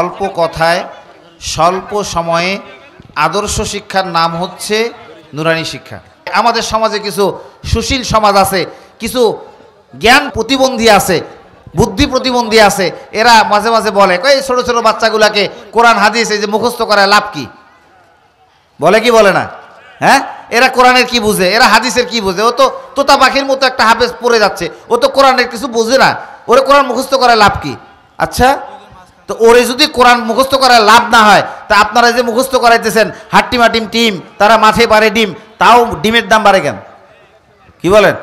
অল্প কথায় স্বল্প সময়ে আদর্শ শিক্ষার নাম হচ্ছে নুরানি শিক্ষা। আমাদের সমাজে কিছু সুশীল সমাজ আছে, কিছু জ্ঞান প্রতিবন্ধী আছে, বুদ্ধি প্রতিবন্ধী আছে। এরা মাঝে মাঝে বলে, এই ছোট ছোট বাচ্চাগুলাকে কোরআন হাদিস এই যে মুখস্থ করায় লাভ কি? বলে কি বলে না? হ্যাঁ, এরা কোরআনের কি বুঝে, এরা হাদিসের কি বুঝে? ও তো তোতা পাখির মতো একটা হাফেজ পড়ে যাচ্ছে, ও তো কোরআনের কিছু বুঝে না, ওরে কোরআন মুখস্থ করায় লাভ কি? আচ্ছা, তো ওরে যদি কোরআন মুখস্থ করার লাভ না হয়, তা আপনারা যে মুখস্থ করাইতেছেন হাট্টিমা টিম টিম, তারা মাঠে পারে ডিম, তাও ডিমের দাম বাড়ে কেন? কি বলেন?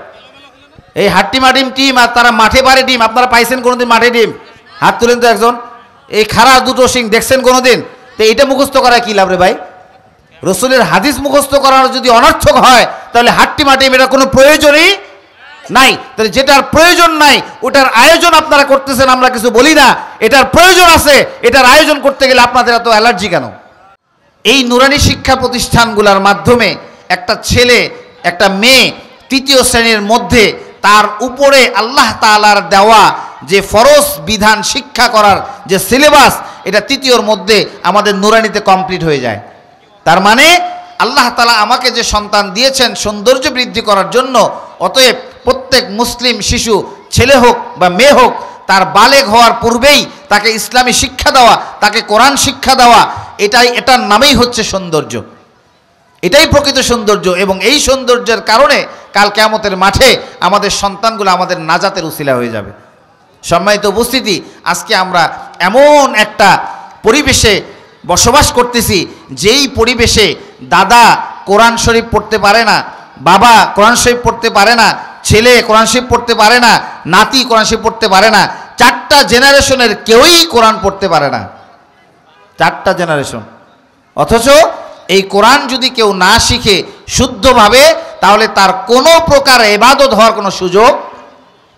এই হাট্টিমা টিম টিম আর তারা মাঠে পারে ডিম, আপনারা পাইছেন কোনোদিন মাঠে ডিম? হাত তুলেন তো একজন। এই খারাপ দুটো সিং দেখছেন কোনোদিন? তো এইটা মুখস্থ করায় কি লাভ রে ভাই? রসুলের হাদিস মুখস্থ করার যদি অনর্থক হয়, তাহলে হাট্টিমা টিম এটা কোনো প্রয়োজনই নাই। তাহলে যেটার প্রয়োজন নাই ওটার আয়োজন আপনারা করতেছেন, আমরা কিছু বলি না। এটার প্রয়োজন আছে, এটার আয়োজন করতে গেলে আপনাদের এত অ্যালার্জি কেন? এই নুরানি শিক্ষা প্রতিষ্ঠানগুলোর মাধ্যমে একটা ছেলে একটা মেয়ে তৃতীয় শ্রেণীর মধ্যে তার উপরে আল্লাহ তাআলার দেওয়া যে ফরজ বিধান শিক্ষা করার যে সিলেবাস, এটা তৃতীয়র মধ্যে আমাদের নুরানিতে কমপ্লিট হয়ে যায়। তার মানে আল্লাহ তাআলা আমাকে যে সন্তান দিয়েছেন সৌন্দর্য বৃদ্ধি করার জন্য, অতএব প্রত্যেক মুসলিম শিশু, ছেলে হোক বা মেয়ে হোক, তার বালেগ হওয়ার পূর্বেই তাকে ইসলামী শিক্ষা দেওয়া, তাকে কোরআন শিক্ষা দেওয়া, এটার নামেই হচ্ছে সৌন্দর্য। এটাই প্রকৃত সৌন্দর্য। এবং এই সৌন্দর্যের কারণে কাল কিয়ামতের মাঠে আমাদের সন্তানগুলো আমাদের নাজাতের উসিলা হয়ে যাবে। সম্মানিত উপস্থিতি, আজকে আমরা এমন একটা পরিবেশে বসবাস করতেছি, যেই পরিবেশে দাদা কোরআন শরীফ পড়তে পারে না, বাবা কোরআন শরীফ পড়তে পারে না, ছেলে কোরআন শরীফ পড়তে পারে না, নাতি কোরআন শরীফ পড়তে পারে না, 4টা জেনারেশনের কেউই কোরআন পড়তে পারে না, 4টা জেনারেশন। অথচ এই কোরআন যদি কেউ না শিখে শুদ্ধভাবে, তাহলে তার কোনো প্রকার ইবাদত হওয়ার কোনো সুযোগ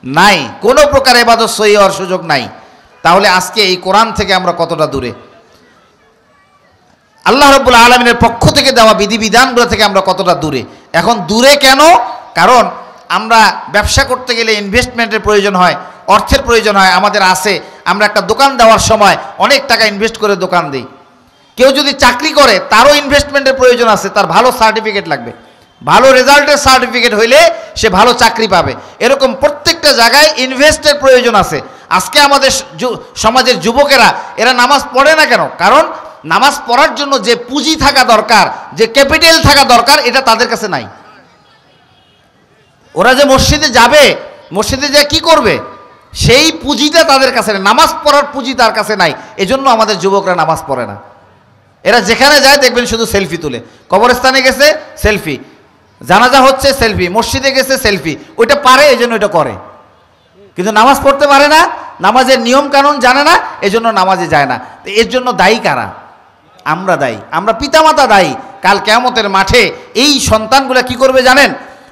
নাই, কোনো প্রকার ইবাদত সহি হওয়ার সুযোগ নাই। তাহলে আজকে এই কোরআন থেকে আমরা কতটা দূরে? আল্লাহ রাব্বুল আলামিনের পক্ষ থেকে দেওয়া বিধিবিধানগুলো থেকে আমরা কতটা দূরে? এখন দূরে কেন? কারণ আমরা ব্যবসা করতে গেলে ইনভেস্টমেন্টের প্রয়োজন হয়, অর্থের প্রয়োজন হয়। আমাদের আছে, আমরা একটা দোকান দেওয়ার সময় অনেক টাকা ইনভেস্ট করে দোকান দিই। কেউ যদি চাকরি করে, তারও ইনভেস্টমেন্টের প্রয়োজন আছে, তার ভালো সার্টিফিকেট লাগবে, ভালো রেজাল্টের সার্টিফিকেট হইলে সে ভালো চাকরি পাবে। এরকম প্রত্যেকটা জায়গায় ইনভেস্টের প্রয়োজন আছে। আজকে আমাদের সমাজের যুবকেরা এরা নামাজ পড়ে না কেন? কারণ নামাজ পড়ার জন্য যে পুঁজি থাকা দরকার, যে ক্যাপিটাল থাকা দরকার, এটা তাদের কাছে নাই। ওরা যে মসজিদে যাবে, মসজিদে যা কি করবে, সেই পুঁজিটা তাদের কাছে নেই, নামাজ পড়ার পুঁজি তার কাছে নাই। এজন্য আমাদের যুবকরা নামাজ পড়ে না। এরা যেখানে যায় দেখবেন শুধু সেলফি তুলে। কবরস্থানে গেছে সেলফি, জানাজা হচ্ছে সেলফি, মসজিদে গেছে সেলফি। ওইটা পারে, এই জন্য ওইটা করে, কিন্তু নামাজ পড়তে পারে না, নামাজের নিয়ম কানুন জানে না, এজন্য নামাজে যায় না। তো এর জন্য দায়ী কারা? আমরা দায়ী, আমরা পিতামাতা দায়ী। কাল কিয়ামতের মাঠে এই সন্তানগুলো কি করবে জানেন?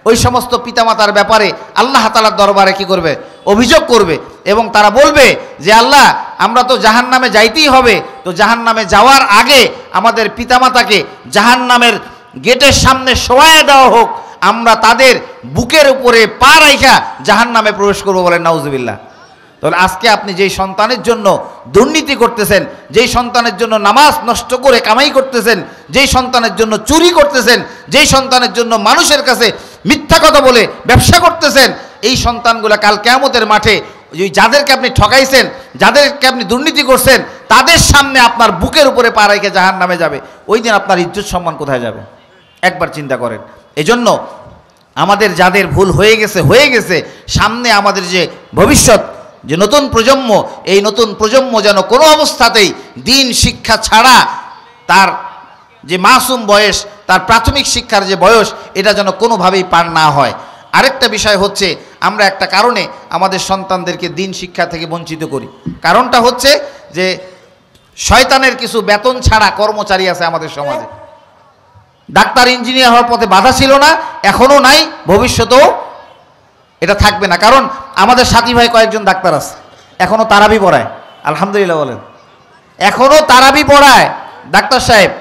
ওই সমস্ত পিতামাতার ব্যাপারে আল্লাহ তাআলার দরবারে কি করবে? অভিযোগ করবে। এবং তারা বলবে যে আল্লাহ, আমরা তো জাহান্নামে যাইতেই হবে, তো জাহান্নামে যাওয়ার আগে আমাদের পিতামাতাকে জাহান্নামের গেটের সামনে শোয়ায় দেওয়া হোক, আমরা তাদের বুকের উপরে পা রাইখা জাহান্নামে প্রবেশ করবো। বলেন নাউজুবিল্লাহ। তাহলে আজকে আপনি যেই সন্তানের জন্য দুর্নীতি করতেছেন, যেই সন্তানের জন্য নামাজ নষ্ট করে কামাই করতেছেন, যেই সন্তানের জন্য চুরি করতেছেন, যেই সন্তানের জন্য মানুষের কাছে মিথ্যা কথা বলে ব্যবসা করতেছেন, এই সন্তানগুলো কাল কিয়ামতের মাঠে যাদেরকে আপনি ঠকাইছেন, যাদেরকে আপনি দুর্নীতি করছেন, তাদের সামনে আপনার বুকের উপরে পা রেখে জাহান্নামে যাবে। ওই দিন আপনার ইজ্জত সম্মান কোথায় যাবে? একবার চিন্তা করেন। এজন্য আমাদের যাদের ভুল হয়ে গেছে, সামনে আমাদের যে ভবিষ্যৎ, যে নতুন প্রজন্ম, এই নতুন প্রজন্ম যেন কোনো অবস্থাতেই দিন শিক্ষা ছাড়া তার যে মাসুম বয়স, তার প্রাথমিক শিক্ষার যে বয়স, এটা যেন কোনোভাবেই পার না হয়। আরেকটা বিষয় হচ্ছে, আমরা একটা কারণে আমাদের সন্তানদেরকে দিন শিক্ষা থেকে বঞ্চিত করি। কারণটা হচ্ছে যে শয়তানের কিছু বেতন ছাড়া কর্মচারী আছে আমাদের সমাজে। ডাক্তার ইঞ্জিনিয়ার হওয়ার পথে বাধা ছিল না, এখনও নাই, ভবিষ্যতেও এটা থাকবে না। কারণ আমাদের সাথী ভাই কয়েকজন ডাক্তার আছে, এখনও তারাবি পড়ায়। আলহামদুলিল্লাহ বলেন, এখনও তারাবি পড়ায় ডাক্তার সাহেব,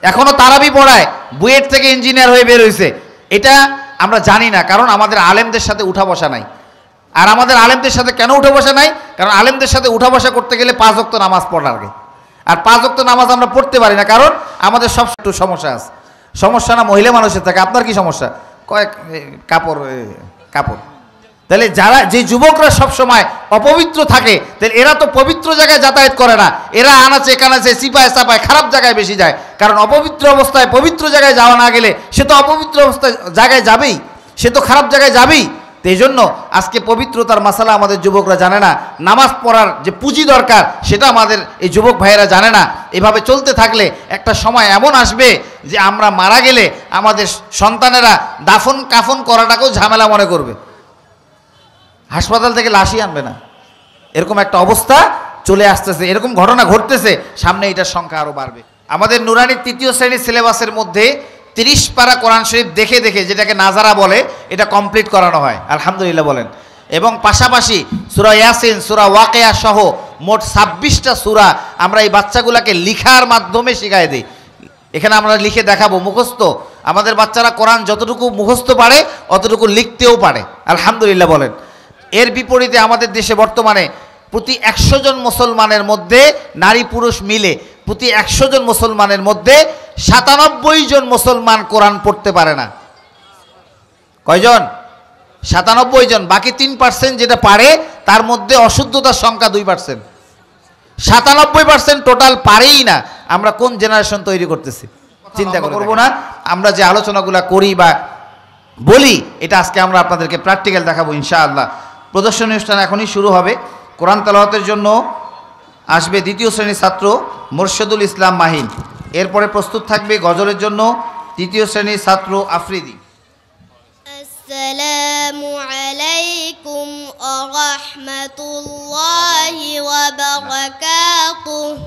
এখনও তারাবি পড়ায়, বুয়েট থেকে ইঞ্জিনিয়ার হয়ে বের হয়েছে। এটা আমরা জানি না, কারণ আমাদের আলেমদের সাথে উঠা বসা নাই। আর আমাদের আলেমদের সাথে কেন উঠা বসা নাই? কারণ আলেমদের সাথে উঠা বসা করতে গেলে 5 ওয়াক্ত নামাজ পড়া লাগে, আর 5 ওয়াক্ত নামাজ আমরা পড়তে পারি না, কারণ আমাদের সব একটু সমস্যা আছে। সমস্যা না মহিলা মানুষের থাকে, আপনার কি সমস্যা? কয়েক কাপড়। তাহলে যারা যে যুবকরা সব সময় অপবিত্র থাকে, তাহলে এরা তো পবিত্র জায়গায় যাতায়াত করে না, এরা আনাচে কানাচে চিপায় চাপায় খারাপ জায়গায় বেশি যায়। কারণ অপবিত্র অবস্থায় পবিত্র জায়গায় যাওয়া না গেলে সে তো অপবিত্র অবস্থায় জায়গায় যাবেই, সে তো খারাপ জায়গায় যাবেই। তো এই জন্য আজকে পবিত্রতার মাসালা আমাদের যুবকরা জানে না, নামাজ পড়ার যে পুঁজি দরকার সেটা আমাদের এই যুবক ভাইয়েরা জানে না। এভাবে চলতে থাকলে একটা সময় এমন আসবে যে আমরা মারা গেলে আমাদের সন্তানেরা দাফন কাফন করাটাকেও ঝামেলা মনে করবে, হাসপাতাল থেকে লাশই আনবে না, এরকম একটা অবস্থা চলে আসতেছে, এরকম ঘটনা ঘটতেছে, সামনে এটার সংখ্যা আরও বাড়বে। আমাদের নুরানির 3য় শ্রেণীর সিলেবাসের মধ্যে 30 পারা কোরআন শরীফ দেখে দেখে, যেটাকে নাজারা বলে, এটা কমপ্লিট করানো হয়, আলহামদুলিল্লাহ বলেন। এবং পাশাপাশি সূরা ইয়াসিন, সূরা ওয়াকিয়া সহ মোট 26টা সূরা আমরা এই বাচ্চাগুলোকে লিখার মাধ্যমে শিখাই দিই। এখানে আমরা লিখে দেখাবো, মুখস্থ। আমাদের বাচ্চারা কোরআন যতটুকু মুখস্থ পারে অতটুকু লিখতেও পারে, আলহামদুলিল্লাহ বলেন। এর বিপরীতে আমাদের দেশে বর্তমানে প্রতি 100 জন মুসলমানের মধ্যে, নারী পুরুষ মিলে প্রতি 100 জন মুসলমানের মধ্যে 97 জন মুসলমান কোরআন পড়তে পারে না। কয়জন? 97 জন। বাকি 3% যেটা পারে তার মধ্যে অশুদ্ধতার সংখ্যা 2%। 97% টোটাল পারেই না। আমরা কোন জেনারেশন তৈরি করতেছি চিন্তা করব না। আমরা যে আলোচনাগুলো করি বা বলি, এটা আজকে আমরা আপনাদেরকে প্র্যাকটিক্যাল দেখাবো ইনশাআল্লাহ। প্রদর্শনী অনুষ্ঠান এখনই শুরু হবে। কোরআন তেলাওয়াতের জন্য আসবে 2য় শ্রেণীর ছাত্র মোর্শেদুল ইসলাম মাহিন। এরপরে প্রস্তুত থাকবে গজলের জন্য 3য় শ্রেণীর ছাত্র আফ্রিদি। আসসালামু আলাইকুম ওয়া রাহমাতুল্লাহি ওয়া বারাকাতুহু।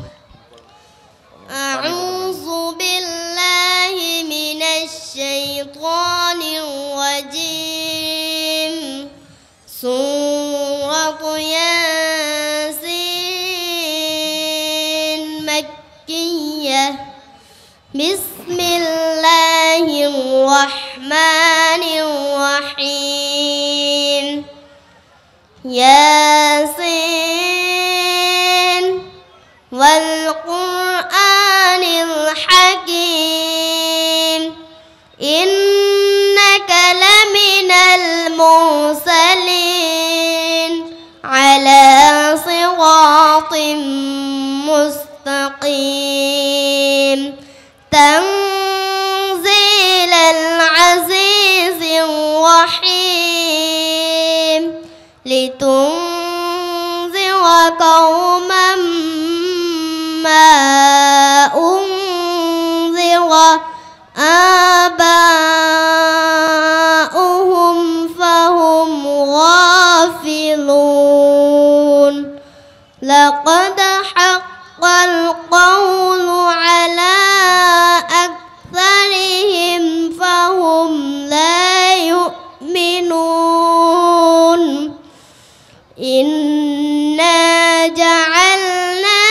আউযু বিল্লাহি মিনাশ শাইতানির রাজীম। সূরাতু ইয়াসিন মাক্কিয়্যাহ। বিসমিল্লাহির রাহমানির রাহিম। ইয়াসিন ওয়াল কুরআনিল হাকীম। ইন্নাকা লামিনাল মুরসালিন আলা সিরাতিম মুস্তাকিম। তানজিলাল আজিজির রহিম। লিতুনজিরা কওমান মা উনজিরা আবাউহুম ফাহুম গাফিলুন। লাকাদ হাক্কাল কওলু আলা আকসারিহিম ফাহুম লা ইউমিনুন। ইন্না জাআলনা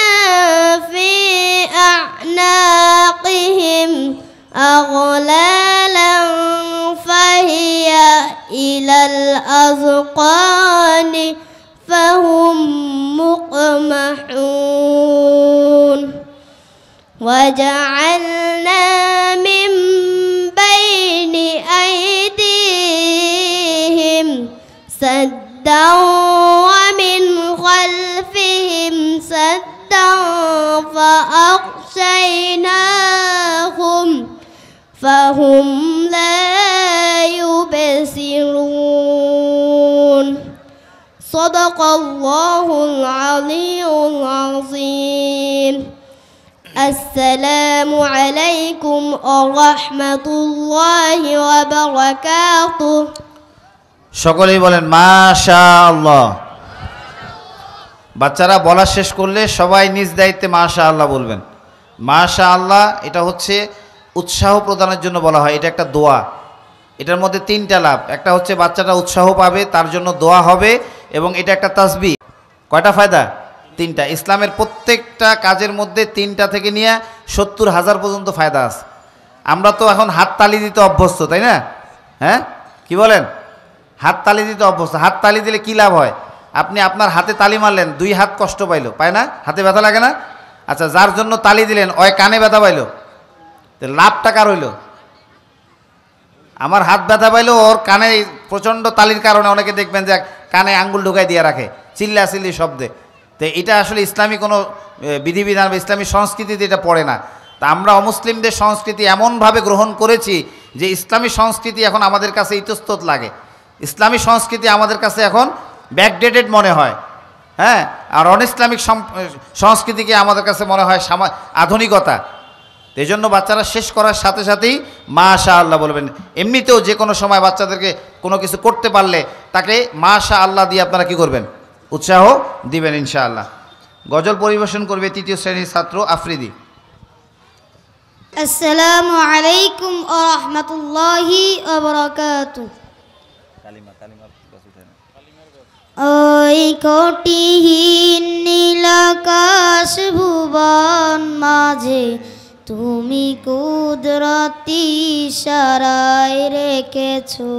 ফি আ'নাকিহিম আগলালান ফাহিয়া ইলাল আযকানি ফাহুম মুকমাহুন। وجعلنا من بين أيديهم سدا ومن خلفهم سدا فأغشيناهم فهم لا يبصرون. صدق الله العلي العظيم. السلام عليكم ورحمة الله وبركاته. সকলেই বলেন মাশাআল্লাহ। বাচ্চারা বলা শেষ করলে সবাই নিজ দায়িত্বে মাশাআল্লাহ বলবেন। মাশাআল্লাহ এটা হচ্ছে উৎসাহ প্রদানের জন্য বলা হয়, এটা একটা দোয়া। এটার মধ্যে 3টা লাভ। একটা হচ্ছে বাচ্চাটা উৎসাহ পাবে, তার জন্য দোয়া হবে, এবং এটা একটা তাসবিহ। কয়টা ফায়দা? 3টা। ইসলামের প্রত্যেকটা কাজের মধ্যে 3টা থেকে নিয়ে 70,000 পর্যন্ত ফায়দা আছে। আমরা তো এখন হাত তালি দিতে অভ্যস্ত, তাই না? হ্যাঁ, কি বলেন? হাত তালি দিতে অভ্যস্ত। হাত তালি দিলে কী লাভ হয়? আপনি আপনার হাতে তালি মারলেন, 2 হাত কষ্ট পাইলো, পায় না? হাতে ব্যথা লাগে না? আচ্ছা, যার জন্য তালি দিলেন ওই কানে ব্যথা পাইলো, তো লাভটা কার হইল? আমার হাত ব্যথা পাইলো, ওর কানে প্রচণ্ড তালির কারণে অনেকে দেখবেন যে কানে আঙ্গুল ঢুকাই দিয়ে রাখে চিল্লাচিল্লি শব্দে। তো এটা আসলে ইসলামী কোনো বিধিবিধান বা ইসলামী সংস্কৃতিতে এটা পড়ে না। তা আমরা অমুসলিমদের সংস্কৃতি এমনভাবে গ্রহণ করেছি যে ইসলামী সংস্কৃতি এখন আমাদের কাছে ইতস্তত লাগে। ইসলামী সংস্কৃতি আমাদের কাছে এখন ব্যাকডেটেড মনে হয়, হ্যাঁ। আর অন ইসলামিক সংস্কৃতিকে আমাদের কাছে মনে হয় আধুনিকতা। এই জন্য বাচ্চারা শেষ করার সাথে সাথেই মাশাআল্লাহ বলবেন। এমনিতেও যে কোনো সময় বাচ্চাদেরকে কোনো কিছু করতে পারলে তাকে মাশাআল্লাহ দিয়ে আপনারা কি করবেন? উৎসাহ দিবেন ইনশাআল্লাহ। গজল পরিবেশন করবে 3য় শ্রেণীর ছাত্র আফ্রিদি। আসসালামু আলাইকুম ওয়া রাহমাতুল্লাহি ওয়া বারাকাতুহু। ওই কোটিহীন নীলাকাশ ভুবন মাঝে তুমি কুদরতি ইশারায় রেখেছো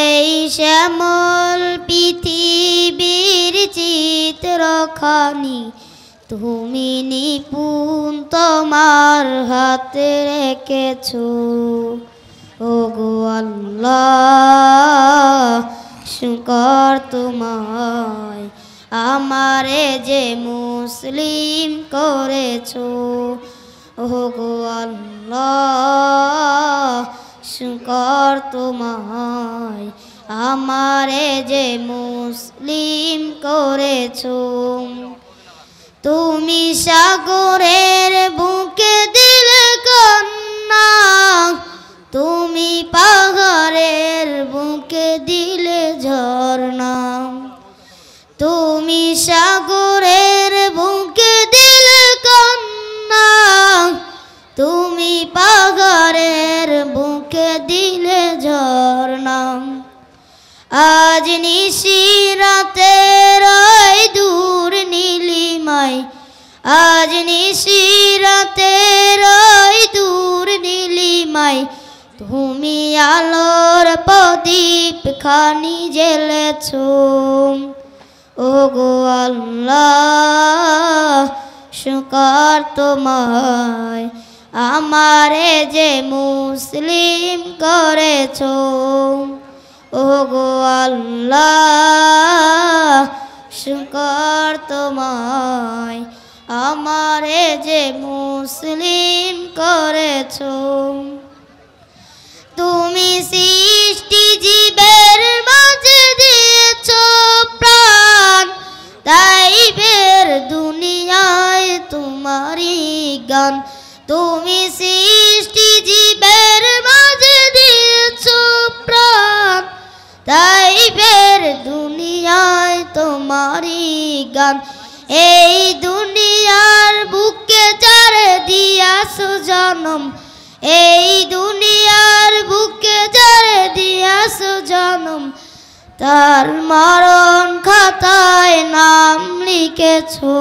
এই শ্যামল পৃথিবীর চিত্রখানি, তুমি নিপুণ তোমার হাতে রেখেছো। ওগো আল্লাহ শুকর তোমায়, আমারে যে মুসলিম করেছো। ওগো আল্লাহ শুকর তোমায়, আমারে যে মুসলিম করেছো। তুমি সাগরের বুকে দিলে কন্যা, তুমি পাহাড়ের বুকে দিলে ঝর্ণা। তুমি সাগরের বুকে দিলে কন্যা, তুমি পাহাড়ের বুকে দিলে ঝর্ণা। আজ নিশিরাতের ওই দূর নীলিমায়, আজ নিশিরাতের ওই দূর নীলিমায়, তুমি আলোর প্রদীপ খানি জ্বেলেছো। ওগো আল্লাহ শুকর তোমায়, আমারে যে মুসলিম করেছো। ওগো আল্লাহ শুকর তোমায়, আমারে যে মুসলিম করেছো। তুমি সৃষ্টি জীবের মাঝে দিয়েছো প্রাণ, তাই বের দুনিয়ায় তোমারই গান। তুমি সৃষ্টি জীবের মাঝে দিয়েছো প্রাণ, তাই বের দুনিয়ায় তোমারই গান। এই দুনিয়ার বুকে যারে দিয়াছো জনম, এই দুনিয়ার বুকে যারে দিয়াছো জনম, তার মরণ খাতায় নাম লিখেছো।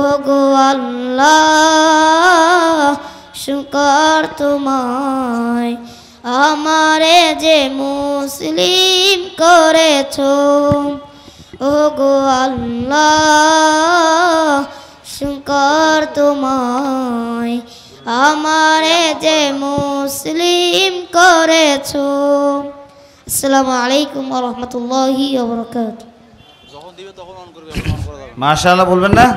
ওগো আল্লাহ শুকর তোমায়, আমারে যে মুসলিম করেছো। ওগো আল্লাহ শুকর তোমায়, আমারে যে মুসলিম করেছো। আসসালামু আলাইকুম ওয়া রাহমাতুল্লাহি ওয়া বারাকাতুহু। মাশাআল্লাহ বলবেন না?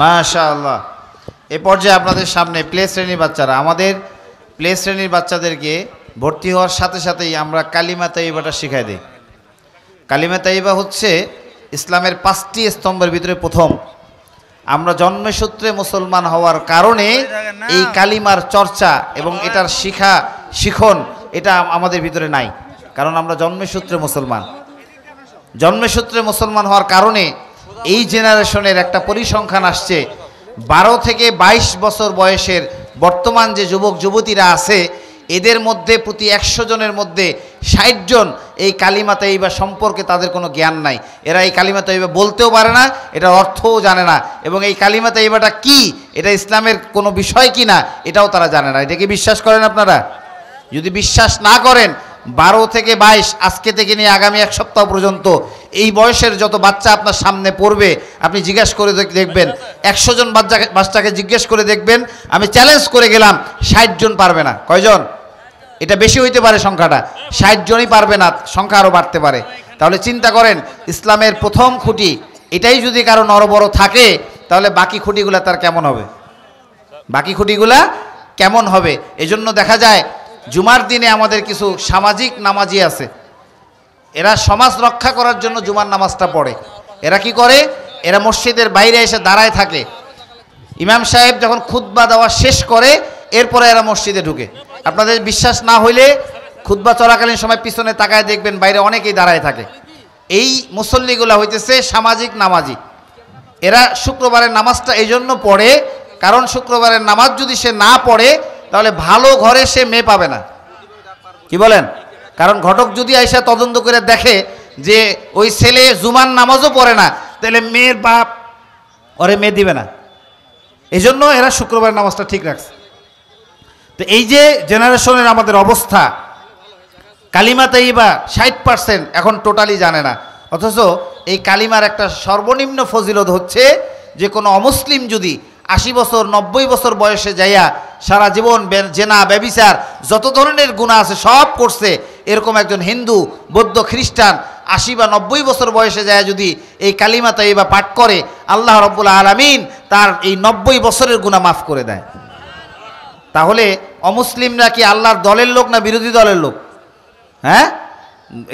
মাশাআল্লাহ। এ পর্যায়ে আপনাদের সামনে প্লে শ্রেণীর বাচ্চারা, আমাদের প্লে শ্রেণীর বাচ্চাদেরকে ভর্তি হওয়ার সাথে সাথেই আমরা কালিমা তাইয়্যিবাটা শিখাই দিই। কালিমা তাইয়্যিবা হচ্ছে ইসলামের 5টি স্তম্ভের ভিতরে প্রথম। আমরা জন্মসূত্রে মুসলমান হওয়ার কারণে এই কালিমার চর্চা এবং এটার শিখন এটা আমাদের ভিতরে নাই, কারণ আমরা জন্মসূত্রে মুসলমান। জন্মসূত্রে মুসলমান হওয়ার কারণে এই জেনারেশনের একটা পরিসংখ্যান আসছে, 12 থেকে 22 বছর বয়সের বর্তমান যে যুবক যুবতীরা আছে, এদের মধ্যে প্রতি 100 জনের মধ্যে 60 জন এই কালিমা তাইয়্যিবা সম্পর্কে তাদের কোনো জ্ঞান নাই। এরা এই কালিমা তাইয়্যিবা বলতেও পারে না, এটার অর্থও জানে না, এবং এই কালিমা তাইয়্যিবাটা কি, এটা ইসলামের কোনো বিষয় কি না এটাও তারা জানে না। এটা কি বিশ্বাস করেন আপনারা? যদি বিশ্বাস না করেন 12 থেকে 22, আজকে থেকে নিয়ে আগামী 1 সপ্তাহ পর্যন্ত এই বয়সের যত বাচ্চা আপনার সামনে পড়বে, আপনি জিজ্ঞেস করে দেখবেন, 100 জন বাচ্চাকে জিজ্ঞেস করে দেখবেন, আমি চ্যালেঞ্জ করে গেলাম 60 জন পারবে না। কয়জন? এটা বেশি হইতে পারে সংখ্যাটা, 60 জনই পারবে না, সংখ্যা আরও বাড়তে পারে। তাহলে চিন্তা করেন, ইসলামের প্রথম খুঁটি এটাই যদি কারো নরবড় থাকে, তাহলে বাকি খুঁটিগুলা তার কেমন হবে? বাকি খুঁটিগুলা কেমন হবে? এজন্য দেখা যায় জুমার দিনে আমাদের কিছু সামাজিক নামাজি আছে, এরা সমাজ রক্ষা করার জন্য জুমার নামাজটা পড়ে। এরা কি করে? এরা মসজিদের বাইরে এসে দাঁড়ায় থাকে, ইমাম সাহেব যখন খুতবা দেওয়া শেষ করে এরপরে এরা মসজিদে ঢুকে। আপনাদের বিশ্বাস না হইলে খুতবা চলাকালীন সময় পিছনে তাকায় দেখবেন, বাইরে অনেকেই দাঁড়ায় থাকে। এই মুসল্লিগুলা হইতেছে সামাজিক নামাজি। এরা শুক্রবারের নামাজটা এই জন্য পড়ে, কারণ শুক্রবারের নামাজ যদি সে না পড়ে তাহলে ভালো ঘরে সে মেয়ে পাবে না। কি বলেন? কারণ ঘটক যদি আইসা তদন্ত করে দেখে যে ওই ছেলে জুমার নামাজও পড়ে না, তাহলে মেয়ের বাপ ওরে মেয়ে দিবে না। এই জন্য এরা শুক্রবারের নামাজটা ঠিক রাখছে। তো এই যে জেনারেশনের আমাদের অবস্থা, কালিমা তাইয়্যিবা 60% এখন টোটালি জানে না। অথচ এই কালিমার একটা সর্বনিম্ন ফজিলত হচ্ছে যে কোনো অমুসলিম যদি 80 বছর 90 বছর বয়সে যাইয়া সারা জীবন জেনা ব্যভিচার যত ধরনের গুনাহ আছে সব করছে, এরকম একজন হিন্দু, বৌদ্ধ, খ্রিস্টান 80 বা 90 বছর বয়সে যায় যদি এই কালিমা তাইয়্যিবা পাঠ করে, আল্লাহ রাব্বুল আলামিন তার এই 90 বছরের গুনাহ মাফ করে দেয়। তাহলে অমুসলিমরা কি আল্লাহর দলের লোক না বিরোধী দলের লোক? হ্যাঁ,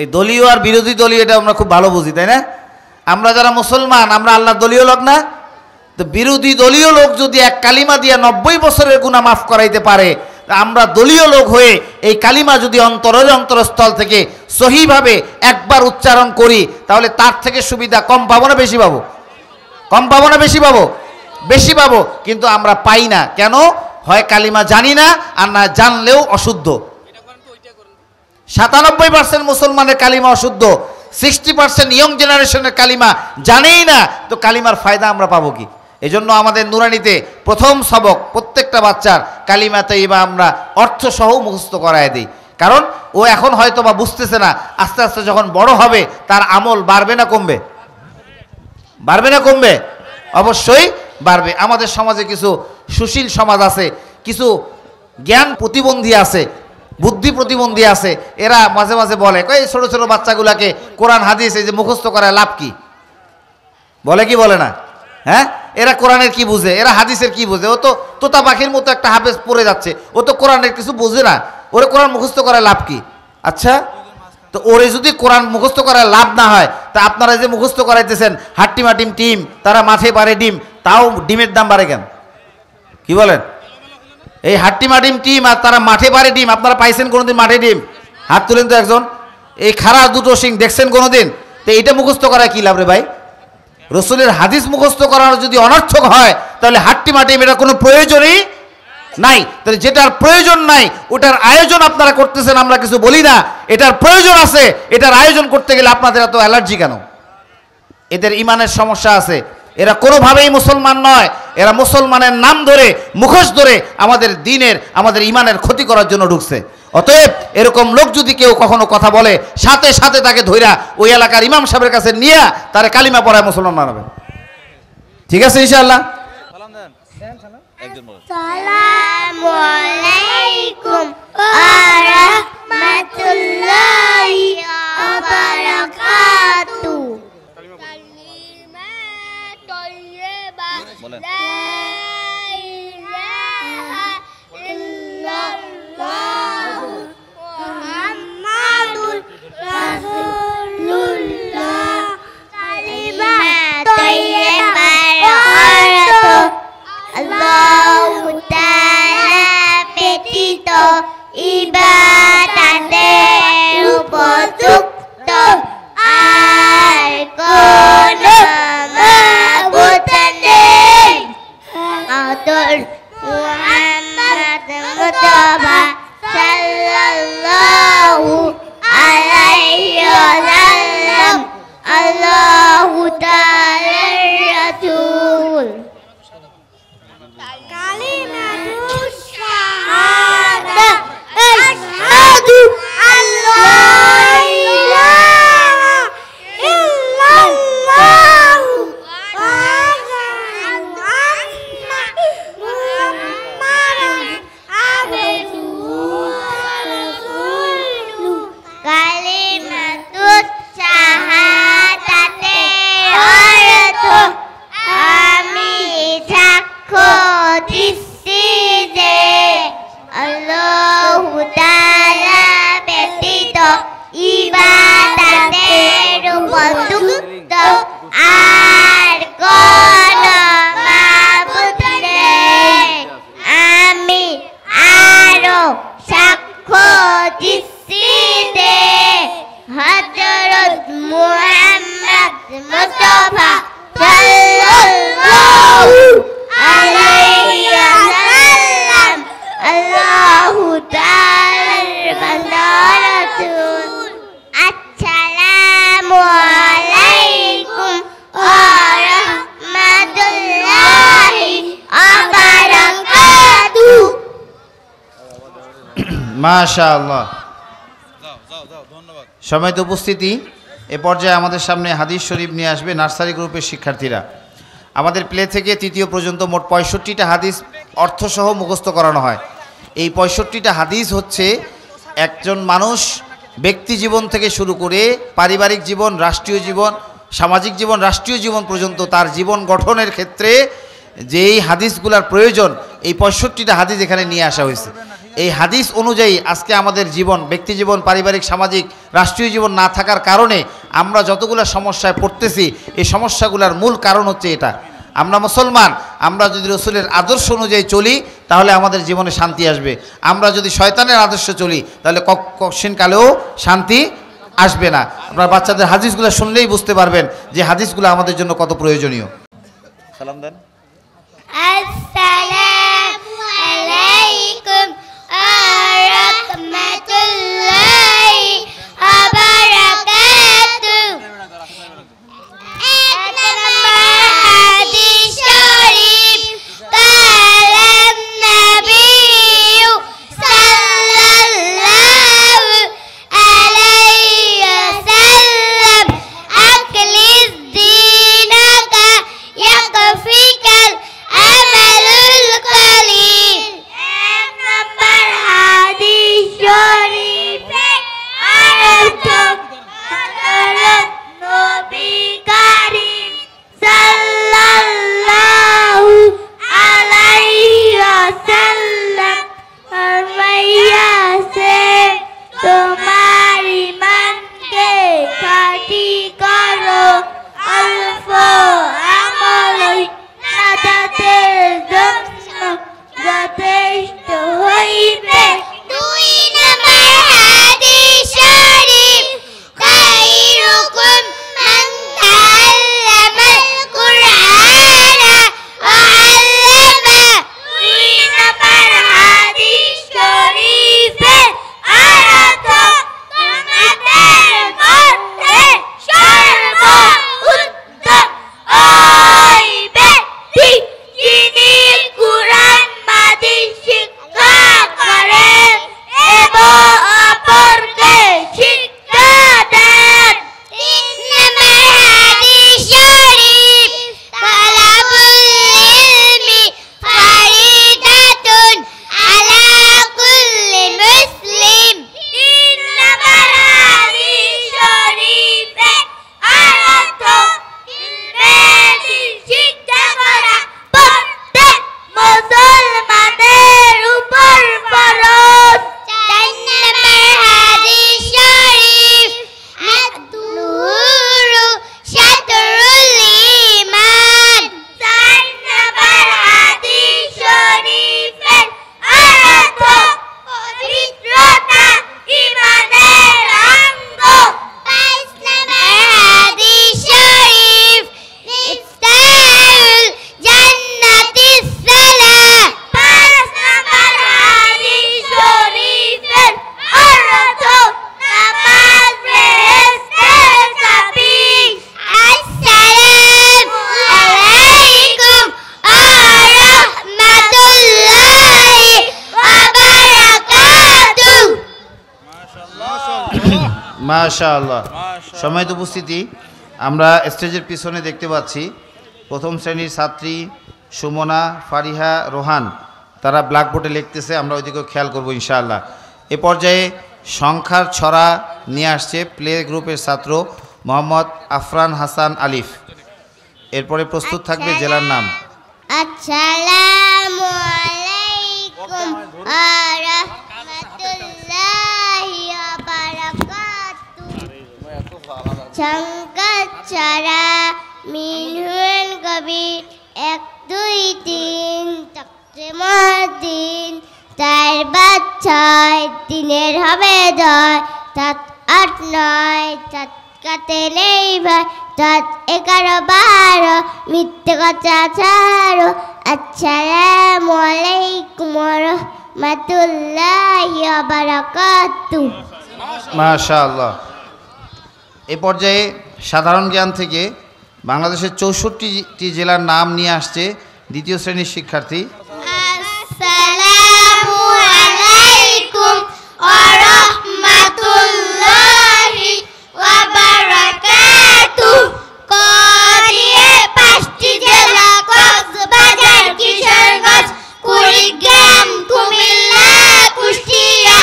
এই দলীয় আর বিরোধী দলীয় এটা আমরা খুব ভালো বুঝি, তাই না? আমরা যারা মুসলমান, আমরা আল্লাহর দলীয় লোক না? তো বিরোধী দলীয় লোক যদি এক কালিমা দিয়ে 90 বছরের গুনাহ মাফ করাইতে পারে, আমরা দলীয় লোক হয়ে এই কালিমা যদি অন্তরস্থল থেকে সহিভাবে একবার উচ্চারণ করি, তাহলে তার থেকে সুবিধা কম পাবো না বেশি পাবো? কম পাবো না বেশি পাবো? বেশি পাবো। কিন্তু আমরা পাই না কেন? হয় কালিমা জানি না, আর না জানলেও অশুদ্ধ। 97% মুসলমানের কালিমা অশুদ্ধ, 60% ইয়ং জেনারেশনের কালিমা জানেই না, তো কালিমার ফায়দা আমরা পাবো কি? এজন্য আমাদের নুরানিতে প্রথম সবক প্রত্যেকটা বাচ্চার কালিমা তাইয়্যিবা আমরা অর্থসহ মুখস্থ করায় দিই। কারণ ও এখন হয়তো বা বুঝতেছে না, আস্তে আস্তে যখন বড় হবে তার আমল বাড়বে না কমবে? বাড়বে না কমবে? অবশ্যই বাড়বে। আমাদের সমাজে কিছু সুশীল সমাজ আছে, কিছু জ্ঞান প্রতিবন্ধী আছে, বুদ্ধি প্রতিবন্ধী আছে। এরা মাঝে মাঝে বলে, এই ছোট ছোট বাচ্চাগুলাকে কোরআন হাদিস এই যে মুখস্থ করায় লাভ কি? বলে কি বলে না? হ্যাঁ, এরা কোরআনের কি বুঝে, এরা হাদিসের কি বুঝে? ও তো তোতা পাখির মতো একটা হাফেজ পড়ে যাচ্ছে, ও তো কোরআনের কিছু বুঝে না, ওরে কোরআন মুখস্থ করায় লাভ কি? আচ্ছা, তো ওরে যদি কোরআন মুখস্থ করার লাভ না হয়, তা আপনারা যে মুখস্থ করাইতেছেন হাট্টিমা টিম, তারা মাঠে পারে ডিম, তাও ডিমের দাম বাড়ে কেন? কি বলেন? এই হাট্টিমা টিম আর তারা মাঠে পারে ডিম, আপনারা পাইছেন কোনোদিন মাঠে ডিম? হাত তুলেন তো একজন। এই খারাপ দুটো সিং দেখছেন কোনোদিন? তো এইটা মুখস্থ করায় কি লাভ রে ভাই? রসুলের হাদিস মুখস্থ করার যদি অনর্থক হয়, তাহলে হাট্টিমা টিম এটা কোনো প্রয়োজনই নাই। তাহলে যেটার প্রয়োজন নাই ওটার আয়োজন আপনারা করতেছেন, আমরা কিছু বলি না। এটার প্রয়োজন আছে, এটার আয়োজন করতে গেলে আপনাদের এত অ্যালার্জি কেন? এদের ইমানের সমস্যা আছে, এরা কোনোভাবেই মুসলমান নয়। এরা মুসলমানের নাম ধরে, মুখোশ ধরে আমাদের দ্বীনের, আমাদের ইমানের ক্ষতি করার জন্য ঢুকছে। অতএব এরকম লোক যদি কেউ কখনো কথা বলে, সাথে সাথে তাকে ধইরা ওই এলাকার ইমাম সাহেবের কাছে নিয়ে তারে কালিমা পড়ায় মুসলমান বানাবে। ঠিক আছে ইনশাআল্লাহ? আসসালামু আলাইকুম ওয়া রাহমাতুল্লাহি ওয়া বারাকাতুহু। কালিমা তাইয়্যিবা লা ইলাহা ইল্লাল্লাহ মুহাম্মাদুর রাসূলুল্লাহ। কালিমা তাইয়্যিবা আল্লাহু তাআলা ব্যতীত ইবাদতের উপযুক্ত আর কোনো মাবুদ নেই। আদর মুহাম্মদ মুস্তাফা সাল্লাল্লাহু আলাইহি ওয়াসাল্লাম আল্লাহু তাআলার রাসূল। কালিমাতুশ শাহাদা আশহাদু আল্লা সাক্ষ্য দিচ্ছি যে আল্লাহু তাআলা ব্যতীত ইবাদতের উপযুক্ত আর কোনো মাবুদ নেই। আমি আরো সাক্ষ্য দিচ্ছি যে হযরত মুহাম্মদ মুস্তাফা সাল্লাল্লাহু আলাইহি ওয়াসাল্লাম আল্লাহু তাআলার বান্দা রাসূল। আসসালামু আলাইকুম ওয়া রাহমাতুল্লাহি ওয়া বারাকাতুহু। মাশাআল্লাহ। সম্মানিত উপস্থিতি, এ পর্যায়ে আমাদের সামনে হাদিস শরীফ নিয়ে আসবে নার্সারি গ্রুপের শিক্ষার্থীরা। আমাদের প্লে থেকে তৃতীয় পর্যন্ত মোট 65টা হাদিস অর্থসহ মুখস্থ করানো হয়। এই 65টা হাদিস হচ্ছে একজন মানুষ ব্যক্তি জীবন থেকে শুরু করে পারিবারিক জীবন, রাষ্ট্রীয় জীবন, সামাজিক জীবন, রাষ্ট্রীয় জীবন পর্যন্ত তার জীবন গঠনের ক্ষেত্রে যেই হাদিসগুলোর প্রয়োজন, এই 65টা হাদিস এখানে নিয়ে আসা হয়েছে। এই হাদিস অনুযায়ী আজকে আমাদের জীবন, ব্যক্তি জীবন, পারিবারিক, সামাজিক, রাষ্ট্রীয় জীবন না থাকার কারণে আমরা যতগুলো সমস্যায় পড়তেছি, এই সমস্যাগুলোর মূল কারণ হচ্ছে এটা। আমরা মুসলমান, আমরা যদি রসুলের আদর্শ অনুযায়ী চলি তাহলে আমাদের জীবনে শান্তি আসবে। আমরা যদি শয়তানের আদর্শ চলি তাহলে কখনকালেও শান্তি আসবে না। আপনার বাচ্চাদের হাদিসগুলো শুনলেই বুঝতে পারবেন যে হাদিসগুলো আমাদের জন্য কত প্রয়োজনীয়। সালাম দেন। আসসালামু আলাইকুম ওয়া রাহমাতুল্লাহি ওয়া বারাকাতুহু। এক নম্বর হাদিস শরীফ, কালাম নবী সাল্লাল্লাহু আলাইহি ওয়াসাল্লাম আকলিস দীনাকা ইয়াকফিকাল আমালুল কলিল। এক নম্বর হাদিস শরীফে অর্থ হযরত নবী কারীম সাল্লাল্লাহু আলাইহি ওয়াসাল্লাম ফরমাইয়াছে, তোমার ঈমানকে খাঁটি করো, অল্প আমলই নাজাতের জন্য যথেষ্ট হইবে। দুই নম্বর হাদিস শরীফ, খায়রুকুম মান তাআল্লামাল কুরআনা ওয়া আল্লামা। দুই নম্বর হাদিস শরীফে অর্থ তোমাদের মধ্যে সর্বোত্তম ওই ব্যক্তি যিনি কুরআন মাজিদ শিক্ষা করেন এবং অপরকে শিক্ষা দেন। তিন নম্বর হাদিস শরীফ, তালাবুল ইলমি ফারিদাতুন আলা কুল্লি মুসলিম। তিন নম্বর হাদিস শরীফে অর্থ ইলমের শিক্ষা করা প্রত্যেক মুসলমানের উপর ফরজ। চার নম্বর হাদিস শরীফ, আত-তুহুরু শাতরুল ঈমান। চার নম্বর হাদিস শরীফের অর্থ পবিত্রতা ঈমানের অঙ্গ। পাঁচ নম্বর হাদিস শরীফ, মিফতাহুল জান্নাতিস সালাহ। পাঁচ নম্বর হাদিস শরীফের অর্থ নামাজ বেহেশতের চাবি। আসসালামু আলাইকুম ওয়া রাহমাতুল্লাহি ওয়া বারাকাতুহু। মাশাআল্লাহ। সম্মানিত উপস্থিতি, আমরা স্টেজের পিছনে দেখতে পাচ্ছি প্রথম শ্রেণীর ছাত্রী সুমনা, ফারিহা, রোহান, তারা ব্ল্যাকবোর্ডে লিখতেছে। আমরা ওইদিকেও খেয়াল করবো ইনশাআল্লাহ। এ পর্যায়ে সংখ্যার ছড়া নিয়ে আসছে প্লে গ্রুপের ছাত্র মোহাম্মদ আফরান হাসান আলিফ। এরপরে প্রস্তুত থাকবে জেলার নাম। আসসালামু আলাইকুম ওয়া রাহমাতুল্লাহি ওয়া বারাকাতুহু সংকচ্ছরা মিনহুন কবির 1 2 3 তাকসিমুদ্দিন 4 5 6 দিনের হবে 10 7 8 9 7 কাতে নেই ভাই 7 11 12 মিথ্যে কথা ছাড়ো আসসালামু আলাইকুম ওয়া রাহমাতুল্লাহি ওয়া বারাকাতুহু মাশাআল্লাহ। এ পর্যায়ে সাধারণ জ্ঞান থেকে বাংলাদেশের 64টি জেলার নাম নিয়ে আসছে দ্বিতীয় শ্রেণীর শিক্ষার্থী। আসসালামু আলাইকুম ওয়া রাহমাতুল্লাহি ওয়া বারাকাতুহু ক দিয়ে 5টি জেলা কক্সবাজার কিশোরগঞ্জ কুড়িগ্রাম কুমিল্লা কুষ্টিয়া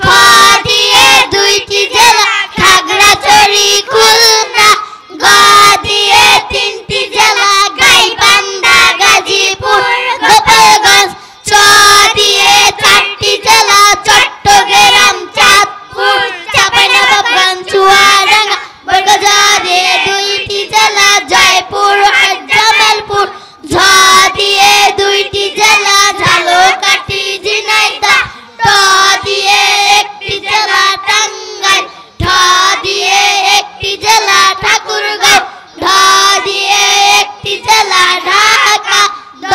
খ দিয়ে 2টি জেলা খাগড়াছড়ি খুলনা গ দিয়ে 3টি জেলা গাইবান্ধা গাজীপুর গোপালগঞ্জ চ দিয়ে 4টি জেলা চট্টগ্রাম চাঁদপুর চাঁপাইনবাবগঞ্জ চুয়াডাঙ্গা বরগুনা দিয়ে 2টি জেলা জয়পুর আর জামালপুর ঝ দিয়ে 2টি জেলা ঝালকাঠি ঝিনাইদহ ট দিয়ে 1টি জেলা টাঙ্গাইল ঠ দিয়ে 1টি জেলা ঠাকুরগাঁও ঢ দিয়ে 1টি জেলা ঢাকা দ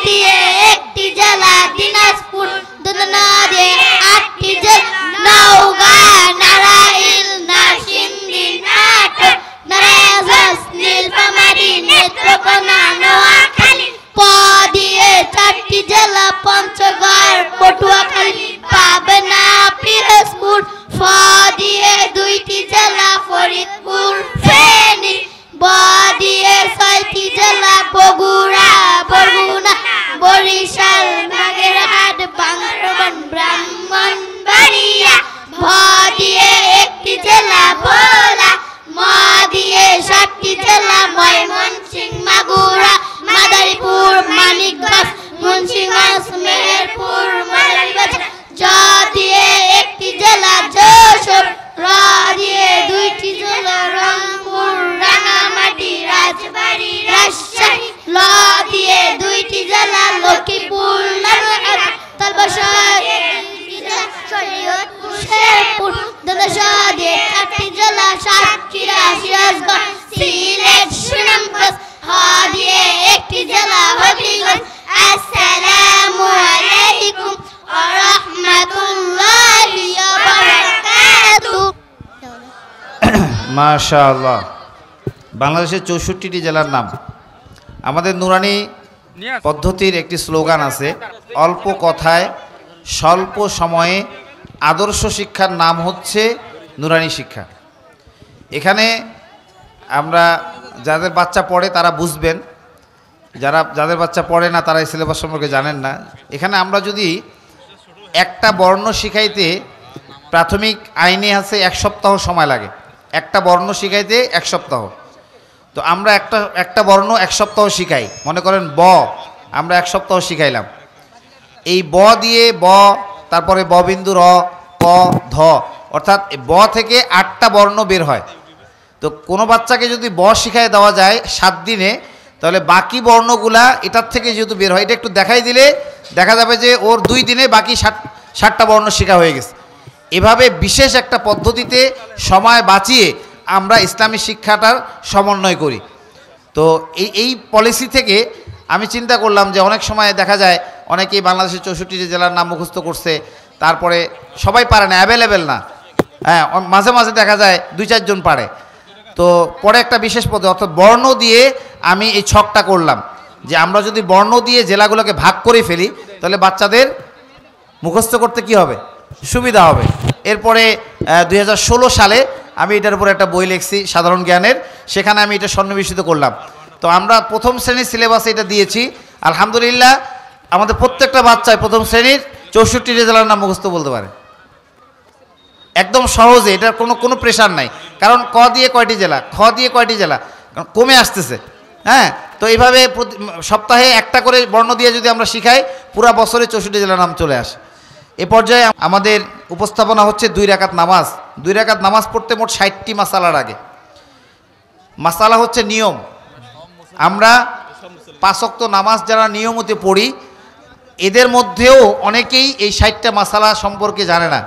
দিয়ে 1টি জেলা দিনাজপুর দন দিয়ে 8টি জেলা নওগাঁ নারাইল নারসিংদী নাটোর নারায়ণগঞ্জ নীলফামারী নেত্রকোনা নোয়াখালী প দিয়ে 4টি জেলা পঞ্চগড় পটুয়াখালী পাবনা পিরোজপুর ফ দিয়ে 2টি জেলা ফরিদপুর ফেনী ব দিয়ে 6টি জেলা বগুড়া বরগুনা বরিশাল বাগেরহাট বান্দরবান ব্রাহ্মণবাড়িয়া ভ দিয়ে 1টি জেলা ভোলা ম দিয়ে 7টি জেলা ময়মনসিংহ মাগুরা মাদারীপুর মানিকগঞ্জ মুন্সিগঞ্জ মেহেরপুর মাদারীবাজার জ দিয়ে 1টি জেলা যশোর র দিয়ে 2টি জেলা রংপুর রাঙামাটি রাজবাড়ী রাজশাহী ল দিয়ে 2টি জেলা লক্ষ্মীপুর লালমোহন তালবসর শরীয়তপুর শেরপুর দনশা দিয়ে 4টি জেলা সাতক্ষীরা সিরাজগঞ্জ সিলেট সুনামগঞ্জ হ দিয়ে 1টি জেলা হবিগঞ্জ আসসালামু আলাইকুম ওয়া রাহমাতুল্লাহি ওয়া বারাকাতুহু মাশাআল্লাহ। বাংলাদেশের 64টি জেলার নাম। আমাদের নুরানি পদ্ধতির একটি স্লোগান আছে, অল্প কথায় স্বল্প সময়ে আদর্শ শিক্ষার নাম হচ্ছে নুরানি শিক্ষা। এখানে আমরা যাদের বাচ্চা পড়ে তারা বুঝবেন, যাদের বাচ্চা পড়ে না তারা এই সিলেবাস সম্পর্কে জানেন না। এখানে আমরা যদি একটা বর্ণ শিখাইতে প্রাথমিক আইনে আছে 1 সপ্তাহ সময় লাগে, একটা বর্ণ শিখাইতে 1 সপ্তাহ। তো আমরা একটা বর্ণ 1 সপ্তাহ শিখাই। মনে করেন ব আমরা 1 সপ্তাহ শিখাইলাম। এই ব দিয়ে ব, তারপরে ব বিন্দু র, ক, ধ, অর্থাৎ ব থেকে 8টা বর্ণ বের হয়। তো কোনো বাচ্চাকে যদি ব শিখায় দেওয়া যায় 7 দিনে, তাহলে বাকি বর্ণগুলা এটার থেকে যেহেতু বের হয়, এটা একটু দেখাই দিলে দেখা যাবে যে ওর 2 দিনে বাকি 7টা বর্ণ শেখা হয়ে গেছে। এভাবে বিশেষ একটা পদ্ধতিতে সময় বাঁচিয়ে আমরা ইসলামী শিক্ষাটার সমন্বয় করি। তো এই পলিসি থেকে আমি চিন্তা করলাম যে অনেক সময় দেখা যায় অনেকেই বাংলাদেশের 64টি জেলার নাম মুখস্থ করছে, তারপরে সবাই পারে না, অ্যাভেলেবেল না, হ্যাঁ মাঝে মাঝে দেখা যায় 2-4 জন পারে। তো পরে একটা বিশেষ পদ্ধতি অর্থাৎ বর্ণ দিয়ে আমি এই ছকটা করলাম যে আমরা যদি বর্ণ দিয়ে জেলাগুলোকে ভাগ করে ফেলি তাহলে বাচ্চাদের মুখস্থ করতে কি হবে, সুবিধা হবে। এরপরে 2016 সালে আমি এটার উপর একটা বই লিখছি সাধারণ জ্ঞানের, সেখানে আমি এটা সন্নিবেশিত করলাম। তো আমরা প্রথম শ্রেণীর সিলেবাসে এটা দিয়েছি। আলহামদুলিল্লাহ আমাদের প্রত্যেকটা বাচ্চায় প্রথম শ্রেণীর 64টি জেলার নাম মুখস্থ বলতে পারে একদম সহজে। এটার কোনো প্রেশার নাই, কারণ ক দিয়ে কয়টি জেলা, খ দিয়ে কয়টি জেলা কমে আসতেছে, হ্যাঁ, তো এইভাবে সপ্তাহে একটা করে বর্ণ দিয়ে যদি আমরা শিখাই, পুরা বছরে 64 জেলার নাম চলে আসে। এ পর্যায়ে আমাদের উপস্থাপনা হচ্ছে 2 রাকাত নামাজ। 2 রাকাত নামাজ পড়তে মোট 60টি মাসালার আগে। মাসালা হচ্ছে নিয়ম। আমরা 5 ওয়াক্ত নামাজ যারা নিয়মিত পড়ি, এদের মধ্যেও অনেকেই এই 60টা মাসালা সম্পর্কে জানে না।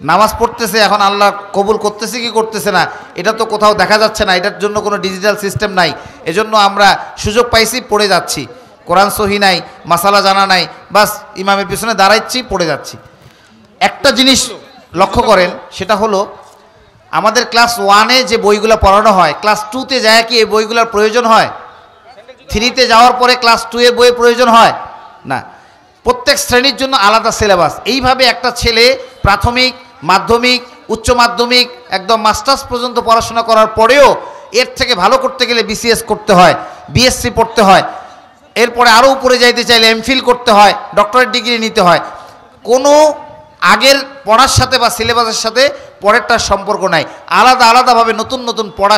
নামাজ পড়তেছে, এখন আল্লাহ কবুল করতেছে কি করতেছে না এটা তো কোথাও দেখা যাচ্ছে না, এটার জন্য কোনো ডিজিটাল সিস্টেম নাই। এজন্য আমরা সুযোগ পাইছি, পড়ে যাচ্ছি। কোরআন সহি নাই, মাসালা জানা নাই, বাস ইমামের পিছনে দাঁড়াচ্ছি, পড়ে যাচ্ছি। একটা জিনিস লক্ষ্য করেন, সেটা হলো আমাদের ক্লাস 1-এ যে বইগুলো পড়ানো হয়, ক্লাস 2-তে যায় কি এই বইগুলোর প্রয়োজন হয়? 3-তে যাওয়ার পরে ক্লাস 2-এর বইয়ের প্রয়োজন হয় না। প্রত্যেক শ্রেণীর জন্য আলাদা সিলেবাস। এইভাবে একটা ছেলে প্রাথমিক, মাধ্যমিক, উচ্চ মাধ্যমিক, একদম মাস্টার্স পর্যন্ত পড়াশোনা করার পরেও এর থেকে ভালো করতে গেলে বিসিএস করতে হয়, বিএসসি পড়তে হয়, এরপরে আরও উপরে যাইতে চাইলে এমফিল করতে হয়, ডক্টরেট ডিগ্রি নিতে হয়। কোনো আগের পড়ার সাথে বা সিলেবাসের সাথে পরেরটার সম্পর্ক নাই। আলাদা আলাদাভাবে নতুন নতুন পড়া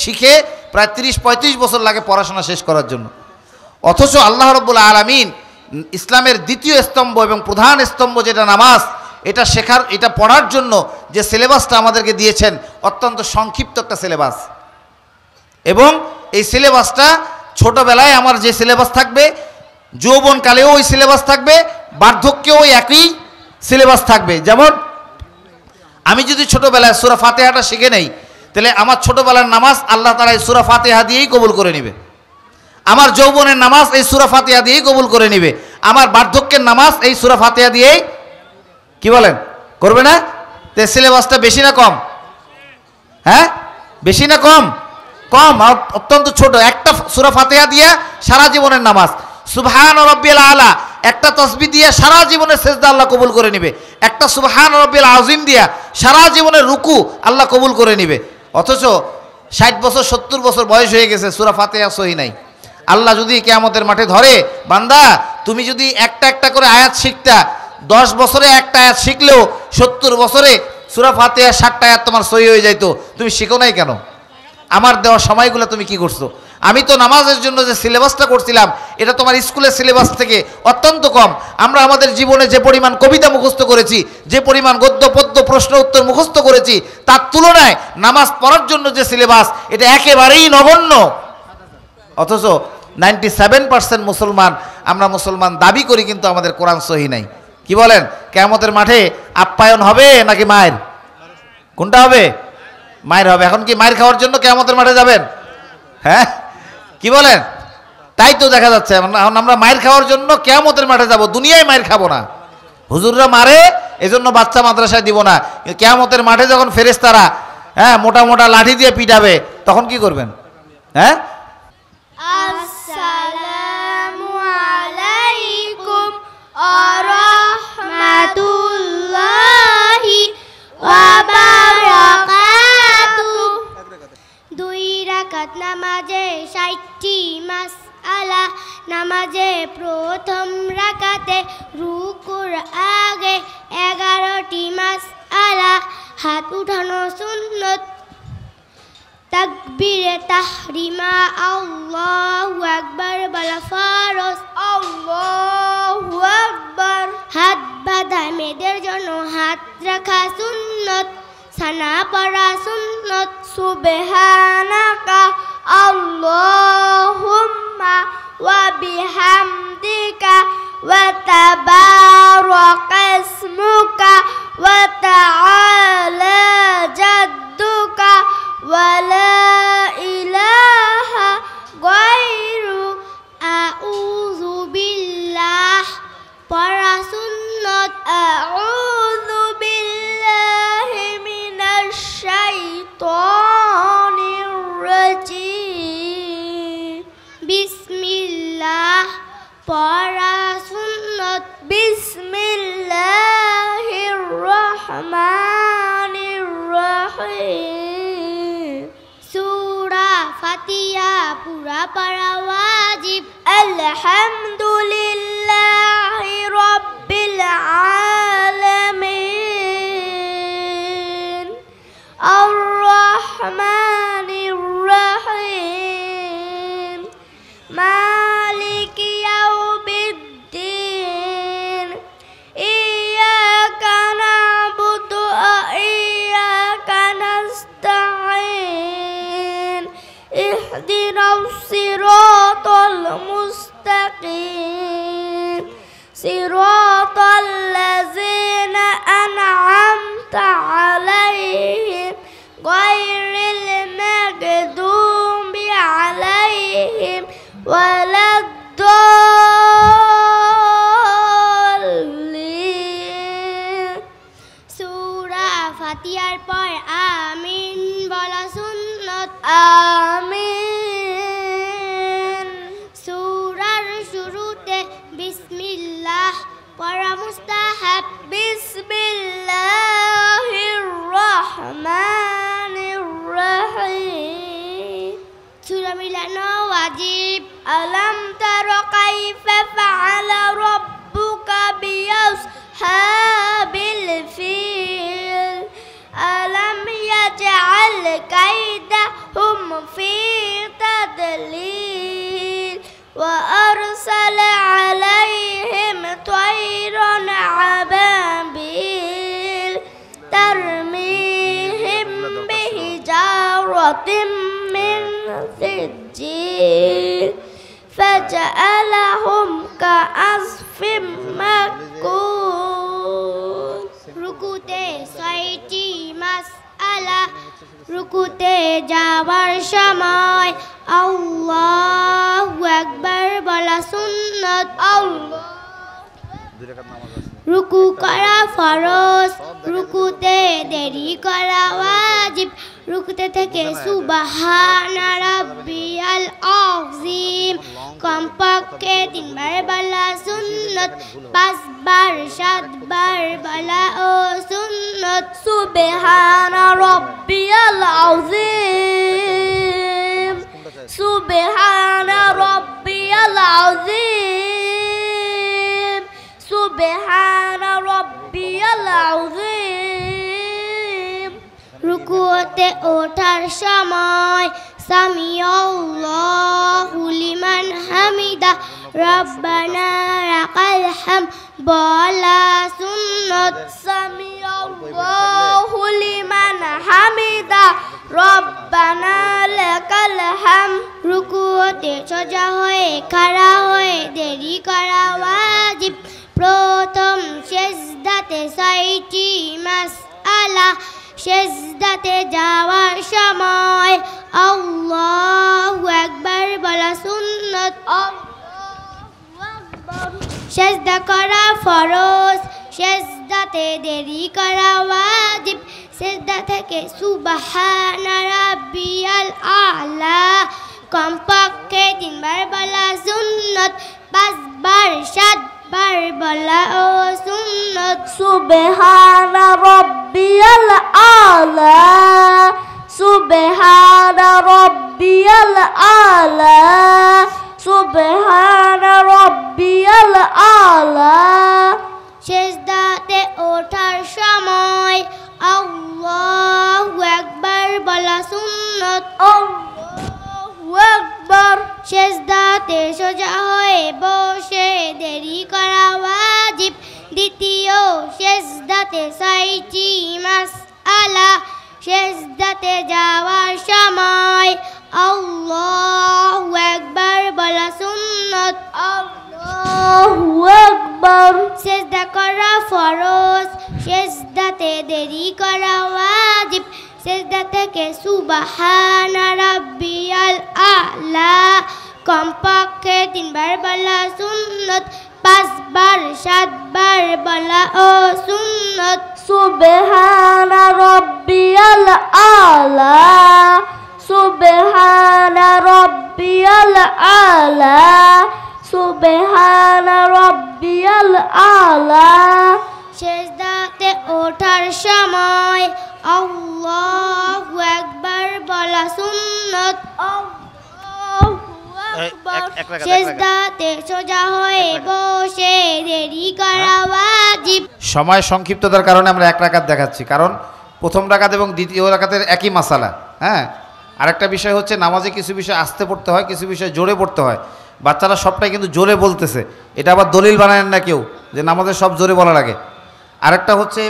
শিখে প্রায় 30-35 বছর লাগে পড়াশোনা শেষ করার জন্য। অথচ আল্লাহ রাব্বুল আলামিন ইসলামের দ্বিতীয় স্তম্ভ এবং প্রধান স্তম্ভ যেটা নামাজ, এটা শেখার, এটা পড়ার জন্য যে সিলেবাসটা আমাদেরকে দিয়েছেন, অত্যন্ত সংক্ষিপ্ত একটা সিলেবাস। এবং এই সিলেবাসটা ছোটবেলায় আমার যে সিলেবাস থাকবে, যৌবনকালেও ওই সিলেবাস থাকবে, বার্ধক্যেও ওই একই সিলেবাস থাকবে। যেমন আমি যদি ছোটবেলায় সূরা ফাতিহাটা শিখে নেই, তাহলে আমার ছোটবেলার নামাজ আল্লাহ তাআলা এই সূরা ফাতিহা দিয়েই কবুল করে নেবে। আমার যৌবনের নামাজ এই সূরা ফাতিহা দিয়েই কবুল করে নেবে। আমার বার্ধক্যের নামাজ এই সূরা ফাতিহা দিয়েই, কি বলেন, করবে না? তো সিলেবাসটা বেশি না কম? হ্যাঁ, বেশি না কম? কম, অত্যন্ত ছোট। একটা সূরা ফাতিহা দিয়ে সারা জীবনের নামাজ। সুবহান রাব্বিল আলা একটা তাসবিহ দিয়ে সারা জীবনের সিজদা আল্লাহ কবুল করে নেবে। একটা সুবহান রাব্বিল আযীম দিয়া সারা জীবনের রুকু আল্লাহ কবুল করে নেবে। অথচ 60 বছর 70 বছর বয়স হয়ে গেছে, সূরা ফাতিহা সহি নাই। আল্লাহ যদি কিয়ামতের মাঠে ধরে, বান্দা তুমি যদি একটা একটা করে আয়াত শিখতা, 10 বছরে একটা আয়াত শিখলেও 70 বছরে সূরা ফাতিহা 60টা আয়াত তোমার সহি হয়ে যাইতো, তুমি শিখো নাই কেন? আমার দেওয়া সময়গুলো তুমি কি করছো? আমি তো নামাজের জন্য যে সিলেবাসটা করছিলাম, এটা তোমার স্কুলের সিলেবাস থেকে অত্যন্ত কম। আমরা আমাদের জীবনে যে পরিমাণ কবিতা মুখস্থ করেছি, যে পরিমাণ গদ্য পদ্য প্রশ্ন উত্তর মুখস্থ করেছি, তার তুলনায় নামাজ পড়ার জন্য যে সিলেবাস, এটা একেবারেই নগণ্য। অথচ 97% মুসলমান, আমরা মুসলমান দাবি করি, কিন্তু আমাদের কোরআন সহি নাই। কি বলেন, কিয়ামতের মাঠে আপ্যায়ন হবে নাকি মায়ের? কোনটা হবে? মায়ের হবে। এখন কি মায়ের খাওয়ার জন্য কিয়ামতের মাঠে যাবেন? হ্যাঁ, কি বলেন? তাই তো দেখা যাচ্ছে এখন আমরা মায়ের খাওয়ার জন্য কিয়ামতের মাঠে যাব, দুনিয়ায় মায়ের খাবো না। হুজুররা মারে, এজন্য বাচ্চা মাদ্রাসায় দিব না। কিয়ামতের মাঠে যখন ফেরেশতারা মোটা মোটা লাঠি দিয়ে পিটাবে, তখন কি করবেন? হ্যাঁ, আসসালামু আলাইকুম ওয়া রাহমাতুল্লাহি ওয়া বারাকাতুহু। 2 রাকাত নামাজে 60টি মাসআলা। নামাজে প্রথম রাকাতে রুকুর আগে 11টি মাসআলা। হাত উঠানো সুন্নত। তাকবীরে তাহরিমা আল্লাহু আকবার বলা ফরজ। আল্লাহু আকবার। হাত বাঁধা মেয়েদের জন্য হাত রাখা সুন্নত। সানা পড়া সুন্নত। সুবহানাকা আল্লাহুম্মা ওয়া বিহামদিকা ওয়া তাবারাকা ইসমুকা ওয়া তাআলা জাদ্দুকা ওয়া লা ইলাহা গায়রুক। আউযু বিল্লাহ পড়া সুন্নত। আউযু বিল্লাহি মিনাশ শাইতানির রাজিম। বিসমিল্লাহ পড়া সুন্নত। বিসমিল্লাহির রহমানির রহিম। সূরা ফাতিহা পুরা পড়া ওয়াজিব। আলহামদুলিল্লাহি রাব্বিল আলামিন আর রহমানির রহিম مستقيم صراط الذين أنعمت عليهم غير المغضوب عليهم ولا الضالين সূরা ফাতিহার পর আমিন বলা সুন্নাত আমিন সূরার শুরুতে বিসমিল্লাহ পড়া মুস্তাহাব বিসমিল্লাহির রহমানির রহিম সূরা মিলানো ওয়াজিব আলাম তারা কাইফা ফাআলা রাব্বুকা বিআসহাবিল ফিল আলাম ইয়াজআল কাইদাহুম ফি তাদলিল ওয়া আরসালা আলাইহিম তায়রান আবাবিল তারমিহিম বিহিজারাতিন মিন সিজ্জিল فجعلهم كعصف مأكول রুকুতে 6টি মাসআলা রুকুতে যাওয়ার সময় আল্লাহু আকবার বলা সুন্নাত আল্লাহ রুকু করা ফরজ রুকুতে দেরি করা ওয়াজিব রুকুতে থেকে সুবহানা রাব্বিয়াল আযীম কমপক্ষে 3 বার বলা সুন্নাত 5 বার 7 বার বলা ও সুন্নাত সুবহানা রাব্বিয়াল আযীম সুবহানা রাব্বিয়াল আযীম সুবহানা রাব্বিয়াল আযীম রুকুতে ওঠার সময় সামিআল্লাহু লিমান হামিদা রব্বানা লাকাল হামদ বলা সুন্নাত সামিআল্লাহু লিমান হামিদা রব্বানা লাকাল হামদ রুকুতে সোজা হয়ে খাড়া হয়ে দেরি করা ওয়াজিব প্রথম সিজদাতে 6টি মাসআলা সিজদাতে যাওয়ার সময় আল্লাহু আকবার বলা সুন্নাত আল্লাহু আকবার সিজদা করা ফরজ সিজদাতে দেরি করা ওয়াজিব সিজদা থেকে সুবহানা রাব্বিয়াল আ'লা কমপক্ষে 3 বার বলা সুন্নাত 5 বার 7 বার বলা ও সুন্নাত সুবহানা রাব্বিয়াল আ'লা সুবহানা রাব্বিয়াল আ'লা সুবহানা রাব্বিয়াল আ'লা সিজদাতে ওঠার সময় আল্লাহু আকবার বলা সুন্নাত আল্লাহু আকবার সিজদাতে সোজা হয়ে বসে দেরি করা ওয়াজিব দ্বিতীয় সিজদাতে 6টি মাসআলা সিজদাতে যাওয়ার সময় আল্লাহু আকবার বলা সুন্নাত আল্লাহু আকবার সিজদা করা ফরজ সিজদাতে দেরি করা ওয়াজিব সিজদা থেকে সুবহানা রাব্বিয়াল আ'লা কমপক্ষে 3 বার বলা সুন্নাত 5 বার 7 বার বলা ও সুন্নাত সুবহানা রাব্বিয়াল আ'লা সুবহানা রাব্বিয়াল আ'লা সুবহানা রাব্বিয়াল আ'লা সিজদাতে ওঠার সময় আল্লাহু আকবার বলা সুন্নাত সিজদাতে সোজা হয়ে বসে দেরি করা ওয়াজিব সময় সংক্ষিপ্ততার কারণে আমরা 1 রাকাত দেখাচ্ছি, কারণ প্রথম রাকাত এবং দ্বিতীয় রাকাতের একই মাসালা। হ্যাঁ, আরেকটা বিষয় হচ্ছে নামাজে কিছু বিষয় আস্তে পড়তে হয়, কিছু বিষয় জোরে পড়তে হয়। বাচ্চারা সবটাই কিন্তু জোরে বলতেছে, এটা আবার দলিল বানায় না কেউ যে নামাজে সব জোরে বলা লাগে। আরেকটা হচ্ছে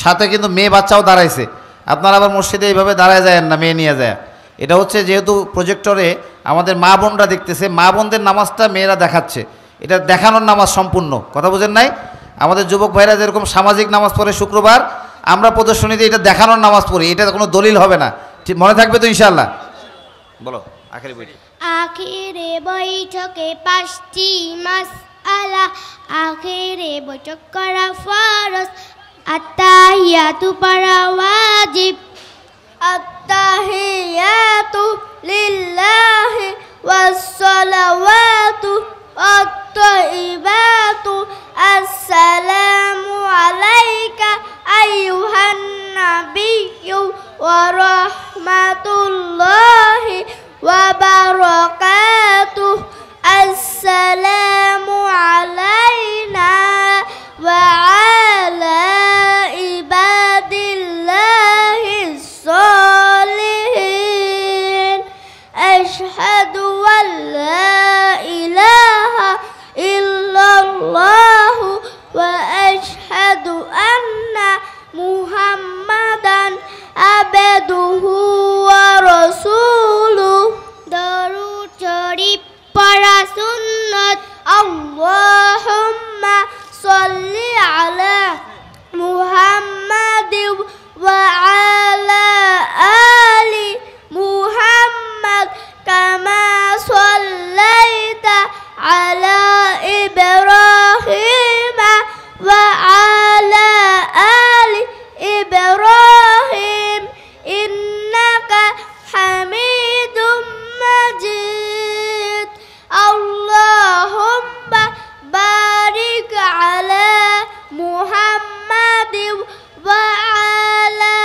সাথে কিন্তু মেয়ে বাচ্চাও দাঁড়াইছে, আপনারা আবার মসজিদে এইভাবে দাঁড়ায় যায় না, মেয়ে নিয়ে যায় এটা হচ্ছে যেহেতু প্রজেক্টরে আমাদের মা বোনরা দেখতেছে, মা বোনদের নামাজটা মেয়েরা দেখাচ্ছে, এটা দেখানোর নামাজ সম্পূর্ণ, কথা বোঝেন নাই? আমাদের যুবক ভাইরা যেরকম সামাজিক নামাজ পড়ে শুক্রবার, আমরা প্রদর্শনীতে এটা দেখানোর নামাজ পড়ি, এটা কোনো দলিল হবে না, ঠিক মনে থাকবে তো ইনশাআল্লাহ? বলো আখেরি বইটি। আখিরে বৈঠকে 5টি মাসআলা, আখিরে বৈঠক করা ফরজ, আত্তাহিয়াতু পড়া ওয়াজিব, আত্তাহিয়াতু লিল্লাহি ওয়াসসালাওয়াতু আত-তাইবাতু, আসসালামু আলাইকা আইয়ুহান নাবিয়্যু ওয়া রাহমাতুল্লাহি ওয়া বারাকাতুহু, আসসালামু আলাইনা ওয়া আলা ইবাদিল্লাহিস সালিহিন, আশহাদু আল্লা ইলাহা ইল্লাল্লাহু ওয়া আশহাদু আন্না মুহাম্মাদান আবদুহু ওয়া রাসূলুহু। দরুদ শরীফ পড়া সুন্নাত। আল্লাহুম্মা সাল্লি আলা মুহাম্মাদিন ওয়া আলা আলি মুহাম্মাদ কামা সাল্লাইতা আলা ইব্রাহিম ওয়া আলা আলি ইব্রাহিম ইন্নাকা হামিদুম মাজিদ। আল্লাহুম্মা বারিক আলা মুহাম্মাদিন ওয়া আলা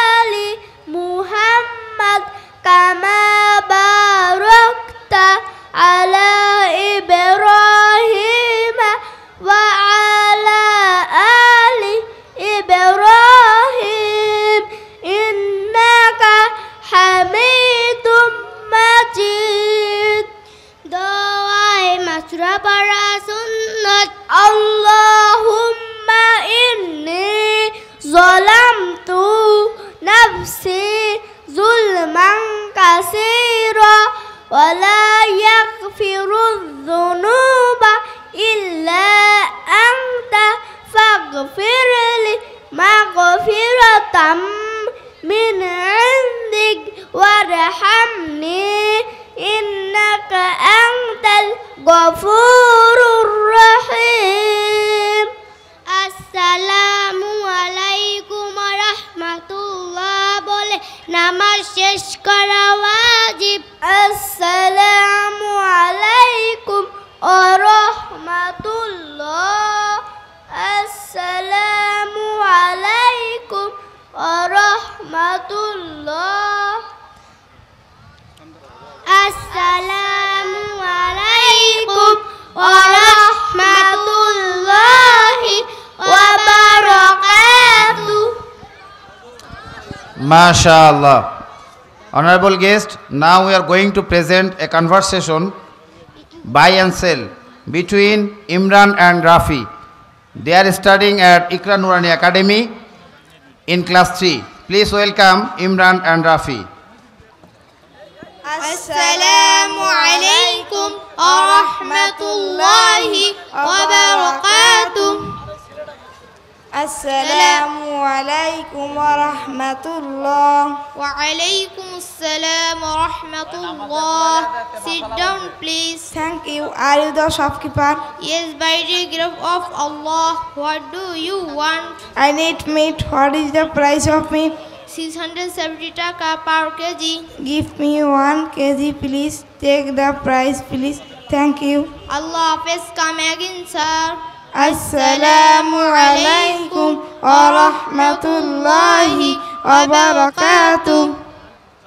আলি মুহাম্মাদ কামা বারাকতা আলা ইব্রাহিম ওয়া আলা আলি ইব্রাহিম ইন্নাকা হামিদুম মাজিদ। দোয়ায়ে মাসুরা পড়া সুন্নাত। আল্লাহুম্মা ইন্নী যালামতু নাফসি যুলমান কাসীরা ওয়া লা ইয়াগফিরুয যুনুবা ইল্লা আনতা ফাগফিরলি মাগফিরাতাম মিন ইনদিক ওয়ারহামনি ইন্নাকা আনতাল গফুরুর রহিম। আসসালামু আলাইকুম ওয়া রাহমাতুল্লাহ বলে নামাজ শেষ করা ওয়াজিব। আসসালামু আলাইকুম ওয়া রাহমাতুল্লাহ, আসসালামু আলাইকুম ওয়া রাহমাতুল্লাহ, আসসালামু আলাইকুম ওয়া রাহমাতুল্লাহি ওয়া বারাকাতুহু। MashaAllah. Honorable guest, now we are going to present a conversation, buy and sell, between Imran and Rafi. They are studying at Iqra Nurani Academy in class 3. Please welcome Imran and Rafi. Assalamu alaikum wa rahmatullahi wa barakatuh. Assalamu alaikum wa rahmatullah. Wa alaikum assalam wa rahmatullah. Sit down please. Thank you. Are you the shopkeeper? Yes, by the grace of Allah. What do you want? I need meat. What is the price of meat? 670 taka per kg. Give me 1 kg please. Take the price please. Thank you. Allah Hafiz, come again sir. Assalamu alaikum wa rahmatullahi wa barakatuh.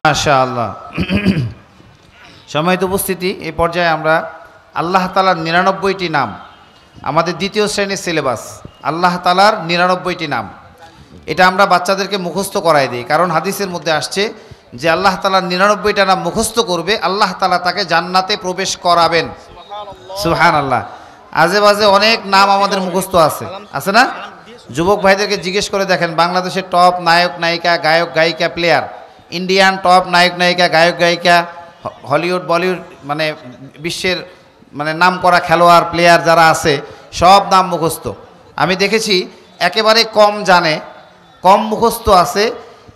MashaAllah. সম্মানিত উপস্থিতি, এই পর্যায়ে আমরা আল্লাহ তাআলার 99টি নাম, আমাদের দ্বিতীয় শ্রেণীর সিলেবাস, আল্লাহ তাআলার 99টি নাম, এটা আমরা বাচ্চাদেরকে মুখস্থ করাই দিই। কারণ হাদিসের মধ্যে আসছে যে আল্লাহ তাআলার 99টা নাম মুখস্থ করবে, আল্লাহ তাআলা তাকে জান্নাতে প্রবেশ করাবেন। সুবহানাল্লাহ। আজে বাজে অনেক নাম আমাদের মুখস্থ আছে না? যুবক ভাইদেরকে জিজ্ঞেস করে দেখেন, বাংলাদেশের টপ নায়ক নায়িকা, গায়ক গায়িকা, প্লেয়ার ইন্ডিয়ান টপ নায়ক নায়িকা, গায়ক গায়িকা, হলিউড বলিউড মানে বিশ্বের মানে নাম করা খেলোয়াড় প্লেয়ার যারা আছে সব নাম মুখস্থ। আমি দেখেছি একেবারে কম জানে, কম মুখস্থ আছে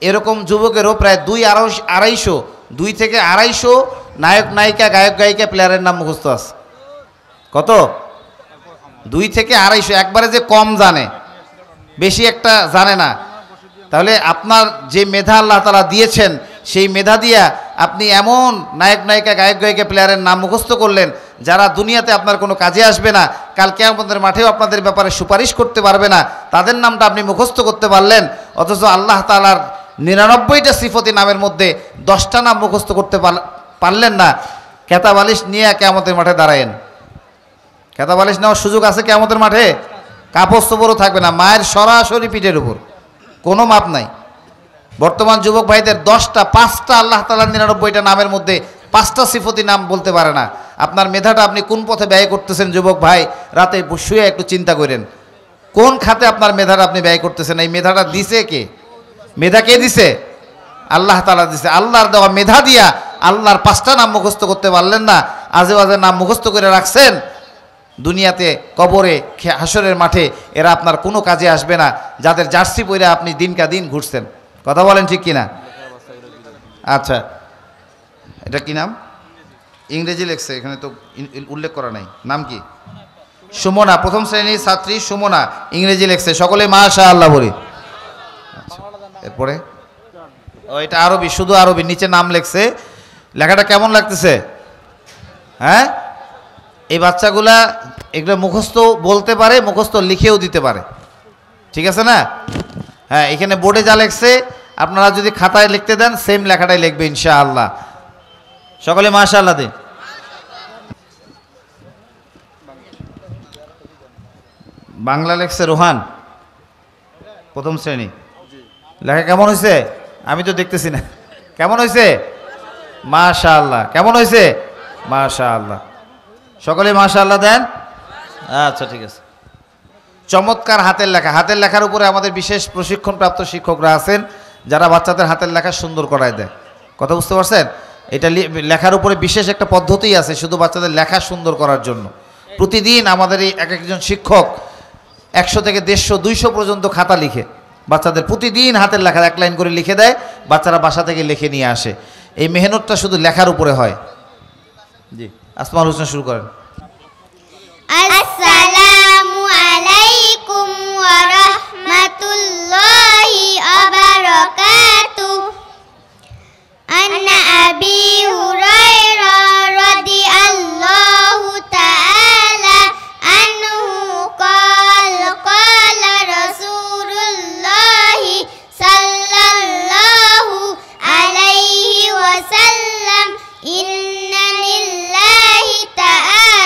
এরকম যুবকেরও প্রায় 2 থেকে 250 নায়ক নায়িকা, গায়ক গায়িকা, প্লেয়ারের নাম মুখস্থ আছে। কত? 2 থেকে 250। একবারে যে কম জানে, বেশি একটা জানে না। তাহলে আপনার যে মেধা আল্লাহ তাআলা দিয়েছেন সেই মেধা দিয়া আপনি এমন নায়ক নায়িকা, গায়ক গায়িকা, প্লেয়ারের নাম মুখস্থ করলেন যারা দুনিয়াতে আপনার কোনো কাজে আসবে না, কাল কিয়ামতের মাঠেও আপনাদের ব্যাপারে সুপারিশ করতে পারবে না, তাদের নামটা আপনি মুখস্থ করতে পারলেন। অথচ আল্লাহ তাআলার 99টা সিফতি নামের মধ্যে 10টা নাম মুখস্থ করতে পারলেন না। কেতাবালিশ নিয়ে কিয়ামতের মাঠে দাঁড়ায়েন। কেতাবালিশ নেওয়ার সুযোগ আছে কিয়ামতের মাঠে? কাপড় চোপড়ও থাকবে না, মায়ের সরাসরি পিঠের উপর, কোনো মাপ নাই। বর্তমান যুবক ভাইদের 5টা আল্লাহ তাআলার 99টা নামের মধ্যে 5টা সিফতি নাম বলতে পারে না। আপনার মেধাটা আপনি কোন পথে ব্যয় করতেছেন যুবক ভাই? রাতে শুয়ে একটু চিন্তা করেন, কোন খাতে আপনার মেধাটা আপনি ব্যয় করতেছেন? এই মেধাটা দিছে কে? মেধা কে দিছে? আল্লাহ তাআলা দিছে। আল্লাহর দেওয়া মেধা দিয়া আল্লাহর 5টা নাম মুখস্থ করতে পারলেন না, আজে বাজে নাম মুখস্থ করে রাখছেন। দুনিয়াতে, কবরে, হাসরের মাঠে এরা আপনার কোনো কাজে আসবে না, যাদের জার্সি পরে আপনি দিনকা দিন ঘুরছেন। কথা বলেন ঠিক কিনা? আচ্ছা, এটা কি নাম? ইংরেজি লেখছে, এখানে তো উল্লেখ করা নাই। নাম কি? সুমনা, প্রথম শ্রেণীর ছাত্রী সুমনা, ইংরেজি লেখছে। সকলে মাশাআল্লাহ বলি। আচ্ছা, এরপরে এটা আরবি, শুধু আরবি, নিচে নাম লেখছে। লেখাটা কেমন লাগতেছে? হ্যাঁ, এই বাচ্চাগুলা এগুলো মুখস্থ বলতে পারে, মুখস্থ লিখেও দিতে পারে, ঠিক আছে না? হ্যাঁ, এখানে বোর্ডে যা লেখছে আপনারা যদি খাতায় লিখতে দেন সেম লেখাটাই লিখবে ইনশাআল্লাহ। সকলে মাশাআল্লাহ দিন। বাংলা লেখছে রোহান, প্রথম শ্রেণী। লেখা কেমন হয়েছে? আমি তো দেখতেছি না। কেমন হয়েছে? মাশাআল্লাহ। কেমন হয়েছে? মাশাআল্লাহ। সকলে মাশাআল্লাহ দেন। আচ্ছা, ঠিক আছে। চমৎকার হাতের লেখা। হাতের লেখার উপরে আমাদের বিশেষ প্রশিক্ষণপ্রাপ্ত শিক্ষকরা আছেন যারা বাচ্চাদের হাতের লেখা সুন্দর করায় দেয়। কথা বুঝতে পারছেন? এটা লেখার উপরে বিশেষ একটা পদ্ধতি আছে শুধু বাচ্চাদের লেখা সুন্দর করার জন্য। প্রতিদিন আমাদের এই একজন শিক্ষক 100 থেকে 150, 200 পর্যন্ত খাতা লিখে বাচ্চাদের প্রতিদিন হাতের লেখা 1 লাইন করে লিখে দেয়, বাচ্চারা বাসা থেকে লিখে নিয়ে আসে। এই মেহনতটা শুধু লেখার উপরে হয়। জি, আসমাউল হোসেন শুরু করেন। আসসালামু আলাইকুম ওয়া রাহমাতুল্লাহি ওয়া বারাকাতুহু। আন্না আবি হুরায়রা রাদিয়াল্লাহু তাআলা আনহু ক্বালা রাসূলুল্লাহি সাল্লাল্লাহু আলাইহি ওয়াসাল্লাম ইন্না লিল্লাহি তাআলা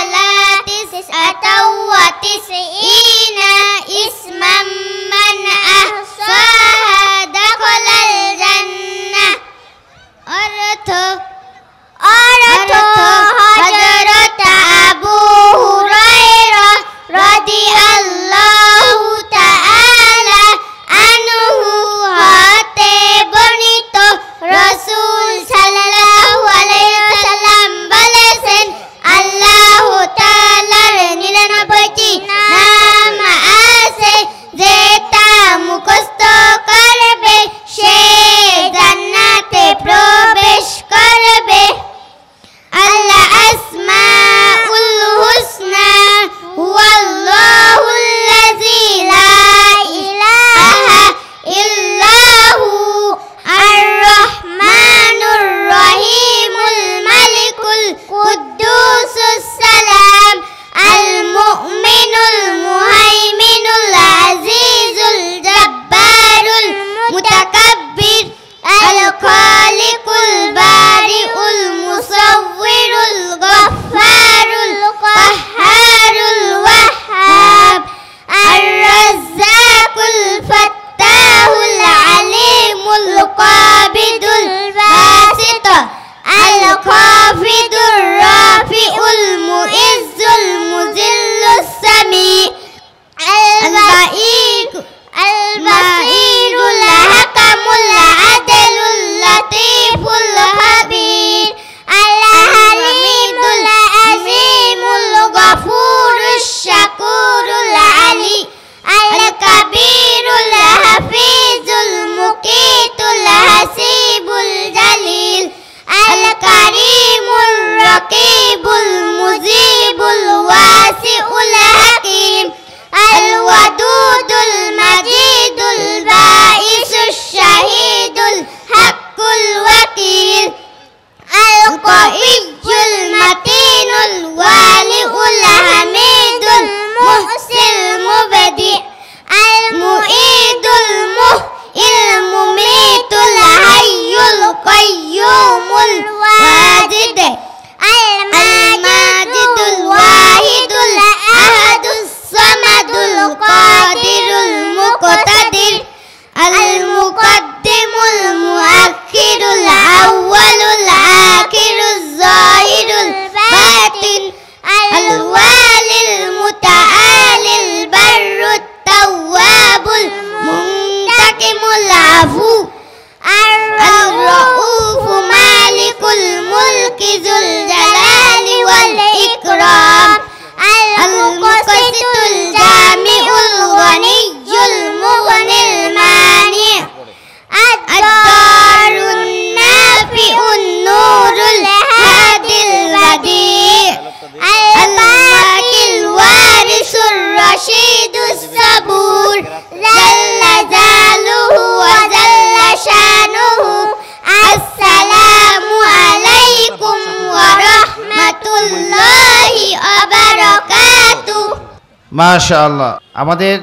মাশাআল্লাহ। আমাদের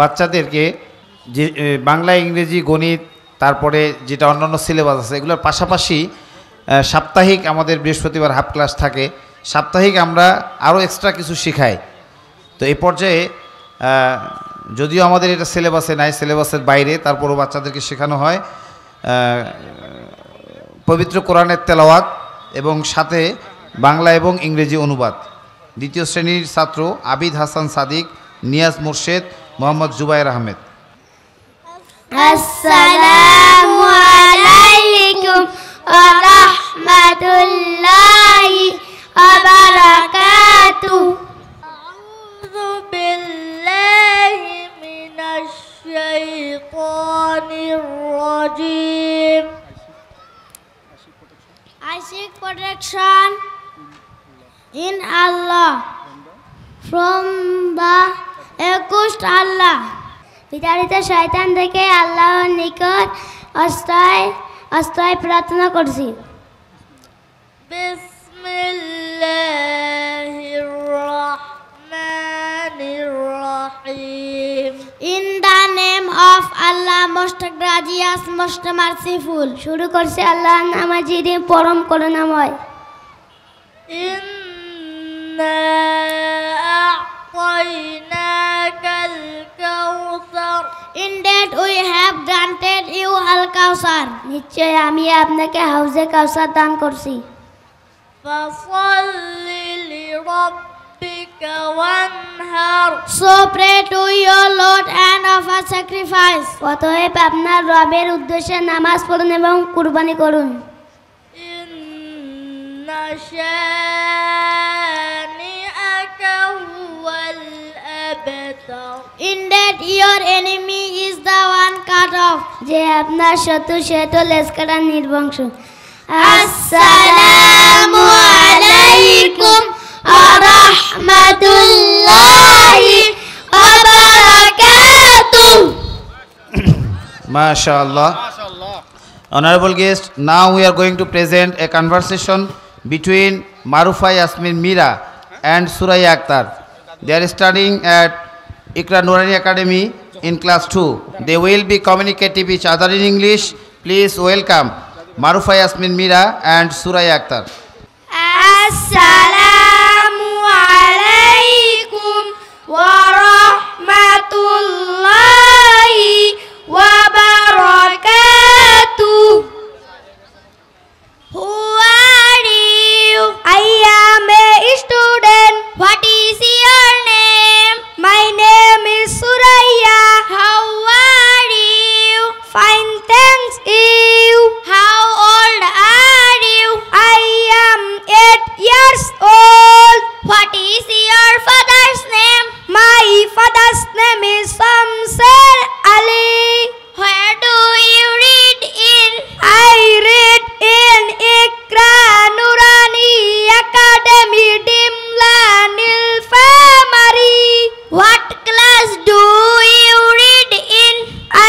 বাচ্চাদেরকে যে বাংলা, ইংরেজি, গণিত, তারপরে যেটা অন্যান্য সিলেবাস আছে এগুলোর পাশাপাশি সাপ্তাহিক আমাদের বৃহস্পতিবার হাফ ক্লাস থাকে। সাপ্তাহিক আমরা আরও এক্সট্রা কিছু শেখাই। তো এই পর্যায়ে যদিও আমাদের এটা সিলেবাসে নাই, সিলেবাসের বাইরে, তারপরও বাচ্চাদেরকে শেখানো হয় পবিত্র কোরআনের তেলাওয়াত এবং সাথে বাংলা এবং ইংরেজি অনুবাদ। দ্বিতীয় শ্রেণীর ছাত্র আবিদ হাসান সাদিক, নিয়াজ মুর্শেদ, মোহাম্মদ জুবায়ের আহমেদ। আসসালামু আলাইকুম ওয়া রাহমাতুল্লাহি ওয়া বারাকাতুহু। আউযু বিল্লাহি মিনাশ শাইতানির রাজীম। I seek protection in Allah from the accused Allah. বিতাড়িত শয়তান থেকে আল্লাহর নিকট আশ্রয় প্রার্থনা করছি। বিসমিল্লাহির রহমানির রহিম। In the name of Allah, most gracious, most merciful. শুরু করছে আল্লাহর নামে যিনি পরম করুণাময়। ইন্না আ'তাইনাকাল কাউসার। Indeed we have granted you al-Kawthar. নিশ্চয় আমি আপনাকে হাউজে কাউসার দান করছি। ফাসাল্লি লিরাব্বিকা ওয়ানহার। So pray to your Lord and offer sacrifice. অতএব আপনার রবের উদ্দেশ্যে নামাজ পড়ুন এবং কুরবানি করুন। ইন্না শানিআকা হুয়াল আবতার। Indeed your enemy is the one cut off. যে আপনার শত্রু সে তো লেজ কাটা নির্বংশ। আসসালামু আলাইকুম ওয়া রাহমাতুল্লাহি ওয়া বারাকাতুহু। MashaAllah. Honorable guest, now we are going to present a conversation between Marufa Yasmin Mira and Suraya Akhtar. They are studying at Iqra Nurani Academy in class 2. They will be communicating each other in English. Please welcome Marufa Yasmin Mira and Suraya Akhtar. Assalamu alaikum wa rahmatullahi wa barakatuh. Who are you? I am a student. What is your name? My name is Suraya. How are you? Fine, thanks you. How old are you? I am 8 years old. What is your father's name? My father's name is Samsar Ali. Where do you read in? I read in Iqra Nurani Academy, Dimla Nilfamari. What class do you read in?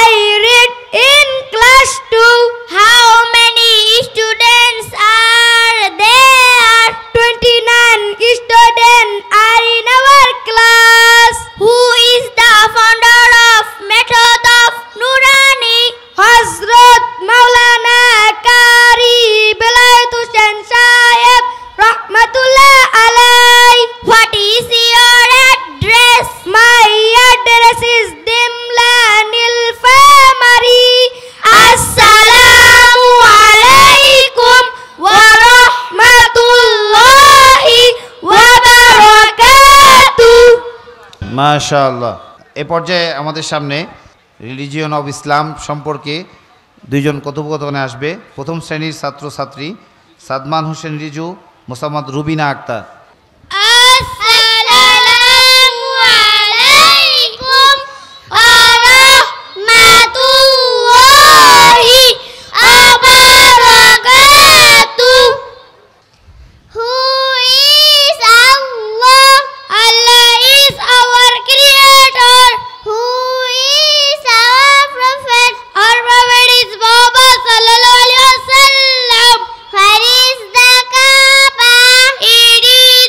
I read in class 2. How many students are there? 29 students are in our class. Who is the founder of Method of Nurani? Hazrat Maulana Qari Belayat Hussain Sahib Rahmatullah Alai. What is your address? My address is Dimla Nilfamari. Assalamu alaikum wa rahmatullahi wa barakatuh. MashaAllah. এ পর্যায়ে আমাদের সামনে religion of Islam সম্পর্কে দুইজন কথোপকথনে আসবে। প্রথম শ্রেণীর ছাত্রছাত্রী Sadman Hossain Riju, Mosammat Rubina Akter. Assalamu alaikum wa rahmatullahi wa barakatuh. Who is Allah? Allah is our creator. Who is our prophet? Our prophet is Muhammad sallallahu alaihi wasallam. Where is the Kaaba? It is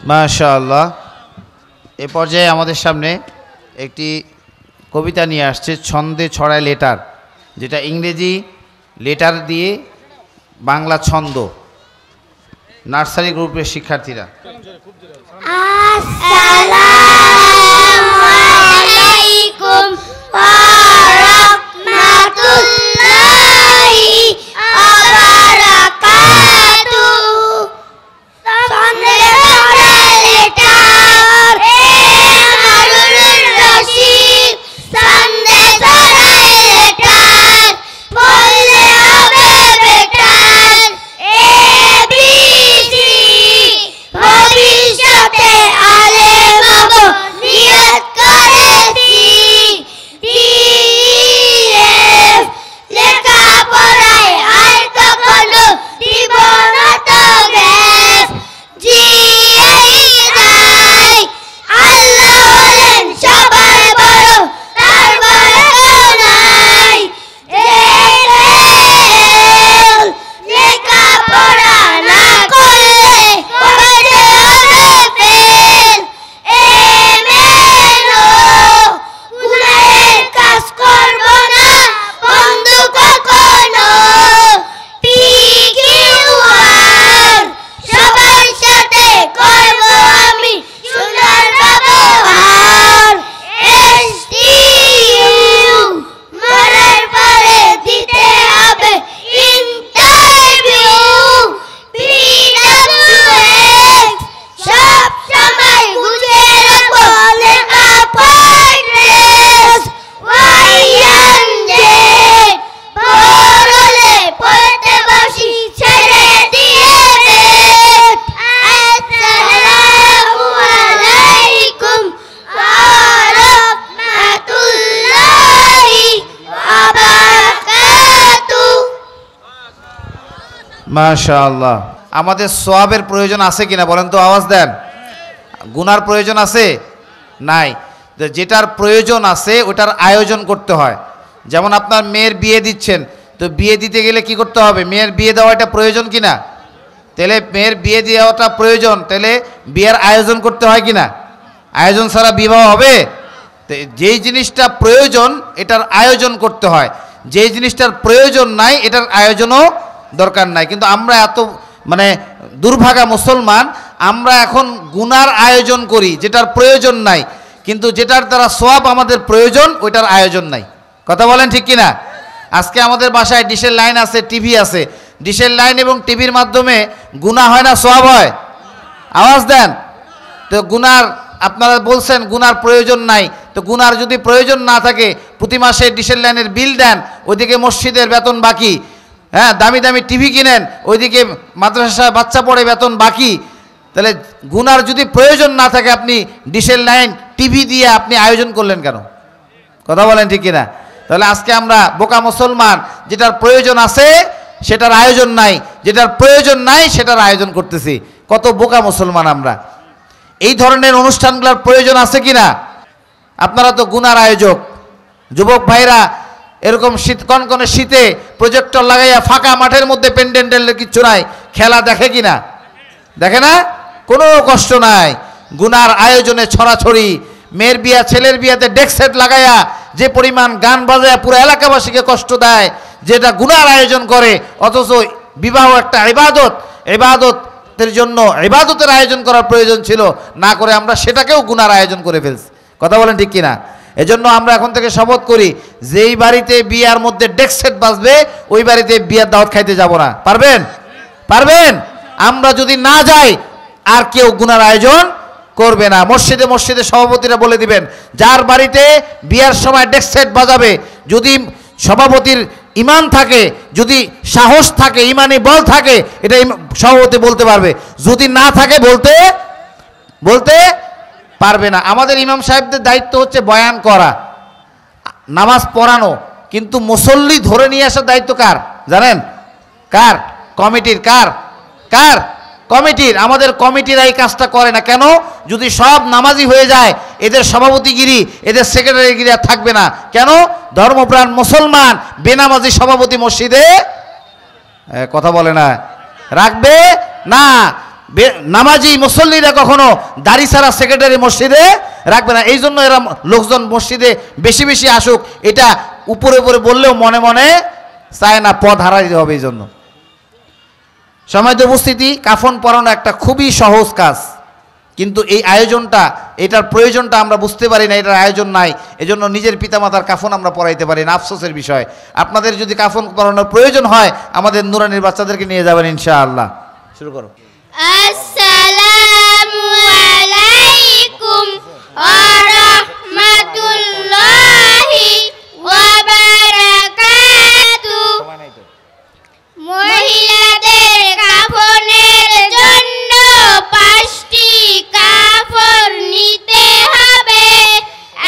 মাশাআল্লাহ। এ পর্যায়ে আমাদের সামনে একটি কবিতা নিয়ে আসছে, ছন্দে ছড়ায় লেটার, যেটা ইংরেজি লেটার দিয়ে বাংলা ছন্দ। নার্সারি গ্রুপের শিক্ষার্থীরা। আসসালামু আলাইকুম ওয়া রাহমাতুল্লাহি ওয়া বারাকাতুহু। ছন্দে ছড়ায় লেটার, হারুনুর রশিদ। ছন্দে ছড়ায় লেটার, বললে হবে বেটার। ABC ভবিষ্যতে আলেম হব নিয়ত করেছি। DEF লেখাপড়ায় আর কখনো দিব না তো গ্যাপ। GHI আল্লাহ হলেন সবার বড়, তার বড় কেউ নাই। AL লেখাপড়া না করলে কবে হবে ফেল। MNO গুনাহের কাজ করব না বন্ধু কখনো। PQR সবার সাথে করব আমি সুন্দর ব্যবহার। STU মরার পরে দিতে হবে ইন্টারভিউ। PWX সব সময় গুছিয়ে রাখবো লেখাপড়ার ড্রেস। YNZ পড়লে পড়তে বসি ছেড়ে দিয়ে বেত। আসসালামু আলাইকুম ওয়া রাহমাতুল্লাহি ওয়া বারাকাতুহু। মাশাআল্লাহ। আমাদের সওয়াবের প্রয়োজন আছে কিনা বলেন তো, আওয়াজ দেন। গুনার প্রয়োজন আছে? নাই। তো যেটার প্রয়োজন আছে ওটার আয়োজন করতে হয়। যেমন আপনার মেয়ের বিয়ে দিচ্ছেন, তো বিয়ে দিতে গেলে কি করতে হবে? মেয়ের বিয়ে দেওয়া এটা প্রয়োজন কিনা? তাহলে মেয়ের বিয়ে দেওয়াটা প্রয়োজন, তাহলে বিয়ের আয়োজন করতে হয় কিনা? আয়োজন ছাড়া বিবাহ হবে? তো যেই জিনিসটা প্রয়োজন এটার আয়োজন করতে হয়, যেই জিনিসটার প্রয়োজন নাই এটার আয়োজনও দরকার নাই। কিন্তু আমরা এত দুর্ভাগা মুসলমান, আমরা এখন গুনার আয়োজন করি যেটার প্রয়োজন নাই, কিন্তু যেটার দ্বারা সওয়াব আমাদের প্রয়োজন ওইটার আয়োজন নাই। কথা বলেন ঠিক কিনা? আজকে আমাদের বাসায় ডিশের লাইন আছে, টিভি আছে। ডিশের লাইন এবং টিভির মাধ্যমে গুনাহ হয় না সওয়াব হয়? আওয়াজ দেন। তো গুনার আপনারা বলছেন গুনার প্রয়োজন নাই, তো গুনার যদি প্রয়োজন না থাকে প্রতি মাসে ডিশের লাইনের বিল দেন, ওইদিকে মসজিদের বেতন বাকি, হ্যাঁ দামি দামি টিভি কিনেন, ওইদিকে মাদ্রাসায় বাচ্চা পড়ে বেতন বাকি। তাহলে গুনার যদি প্রয়োজন না থাকে আপনি ডিশের লাইন টিভি দিয়ে আপনি আয়োজন করলেন কেন? কথা বলেন ঠিক কিনা? তাহলে আজকে আমরা বোকা মুসলমান, যেটার প্রয়োজন আছে সেটার আয়োজন নাই, যেটার প্রয়োজন নাই সেটার আয়োজন করতেছি। কত বোকা মুসলমান আমরা। এই ধরনের অনুষ্ঠানগুলোর প্রয়োজন আছে কিনা? আপনারা তো গুনার আয়োজক। যুবক ভাইরা এরকম শীত কনকনে শীতে প্রজেক্টর লাগাইয়া ফাঁকা মাঠের মধ্যে পেন্ডেন্টের কিচ্ছু নাই, খেলা দেখে কিনা? দেখে না? কোনো কষ্ট নাই। গুনার আয়োজনে ছড়াছড়ি। মেয়ের বিয়া ছেলের বিয়াতে ডেক সেট লাগাইয়া যে পরিমাণ গান বাজায় পুরো এলাকাবাসীকে কষ্ট দেয়, যেটা গুনার আয়োজন করে। অথচ বিবাহ একটা ইবাদত, ইবাদতের জন্য ইবাদতের আয়োজন করার প্রয়োজন ছিল না করে আমরা সেটাকেও গুনার আয়োজন করে ফেলছি। কথা বলেন ঠিক কিনা? এজন্য আমরা এখন থেকে শপথ করি, যেই বাড়িতে বিয়ার মধ্যে ডেক সেট বাজবে ওই বাড়িতে বিয়ার দাওয়াত খাইতে যাব না। পারবেন? পারবেন? আমরা যদি না যাই আর কেউ গুনার আয়োজন করবে না। মসজিদে মসজিদে সভাপতিরা বলে দিবেন, যার বাড়িতে বিয়ার সময় ডেক সেট বাজাবে, যদি সভাপতির ইমান থাকে, যদি সাহস থাকে, ইমানি বল থাকে, এটা সভাপতি বলতে পারবে। যদি না থাকে বলতে পারবে না। আমাদের ইমাম সাহেবদের দায়িত্ব হচ্ছে বয়ান করা, নামাজ পড়ানো, কিন্তু মুসল্লি ধরে নিয়ে আসার দায়িত্ব কার জানেন? কার? কমিটির। কার? কমিটির। আমাদের কমিটিরা এই কাজটা করে না কেন? যদি সব নামাজি হয়ে যায় এদের সভাপতিগিরি, এদের সেক্রেটারিগিরি আর থাকবে না। কেন? ধর্মপ্রাণ মুসলমান বেনামাজি সভাপতি মসজিদে কথা বলে না, রাখবে না। নামাজি মুসল্লিরা কখনো দাড়ি ছাড়া সেক্রেটারি মসজিদে রাখবে না। এই জন্য এরা লোকজন মসজিদে বেশি বেশি আসুক, এটা উপরে উপরে বললেও মনে মনে চায় না, পথ হারা দিতে হবে। এই জন্য সম্মানিত উপস্থিতি, কাফন পরানো একটা খুবই সহজ কাজ, কিন্তু এই আয়োজনটা, এটার প্রয়োজনটা আমরা বুঝতে পারি না, এটার আয়োজন নাই। এজন্য নিজের পিতামাতার কাফন আমরা পরাইতে পারি না, আফসোসের বিষয়। আপনাদের যদি কাফন পরানোর প্রয়োজন হয় আমাদের নুরানির বাচ্চাদেরকে নিয়ে যাবেন ইনশাআল্লাহ। শুরু করো। আসসালামু আলাইকুম ওয়া রাহমাতুল্লাহি ওয়া বারাকাতুহু। মহিলাদের কাফনের জন্য 5টি কাপড় নিতে হবে।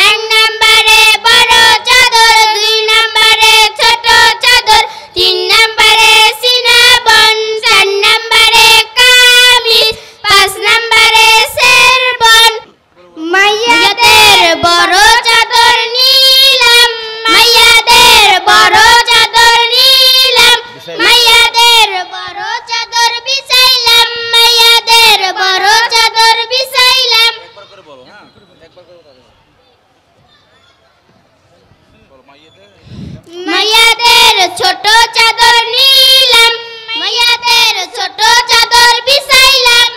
1 নম্বরে বড় চাদর, 2 নম্বরে ছোট চাদর, 3 নম্বরে সিনাবন, 4 নম্বরে কামিজ, 5 নম্বরে শেরবান। মাইয়াদের বড় চাদর নিলাম, মাইয়াদের বড় চাদর নিলাম, মাইয়াদের বড় চাদর বিছাইলাম, মাইয়াদের বড় চাদর বিছাইলাম। মাইয়াদের ছোট চাদর নিলাম, মাইয়াদের ছোট চাদর বিছাইলাম।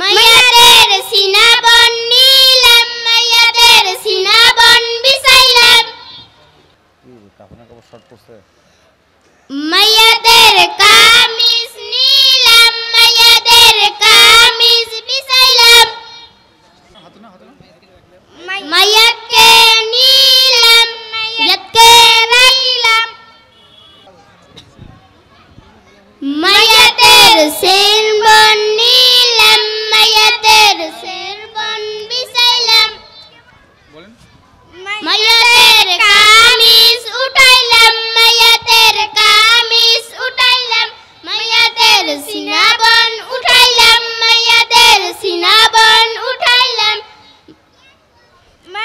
মাইয়াদের সিনাবন নিলাম, মাইয়াদের সিনাবন বিছাইলাম। মাইয়াদের কামিজ নিলাম, মাইয়াদের কামিজ বিছাইলাম। মাইয়াকে নিলাম, মাইয়াকে রাখিলাম। মাইয়াদের শেরবান নিলাম, মাইয়াদের শেরবান বিছাইলাম। মাইয়াদের কামিজ উঠাইলাম, মাইয়াদের কামিজ উঠাইলাম। মাইয়াদের সিনাবন উঠাইলাম, মাইয়াদের সিনাবন উঠাইলাম।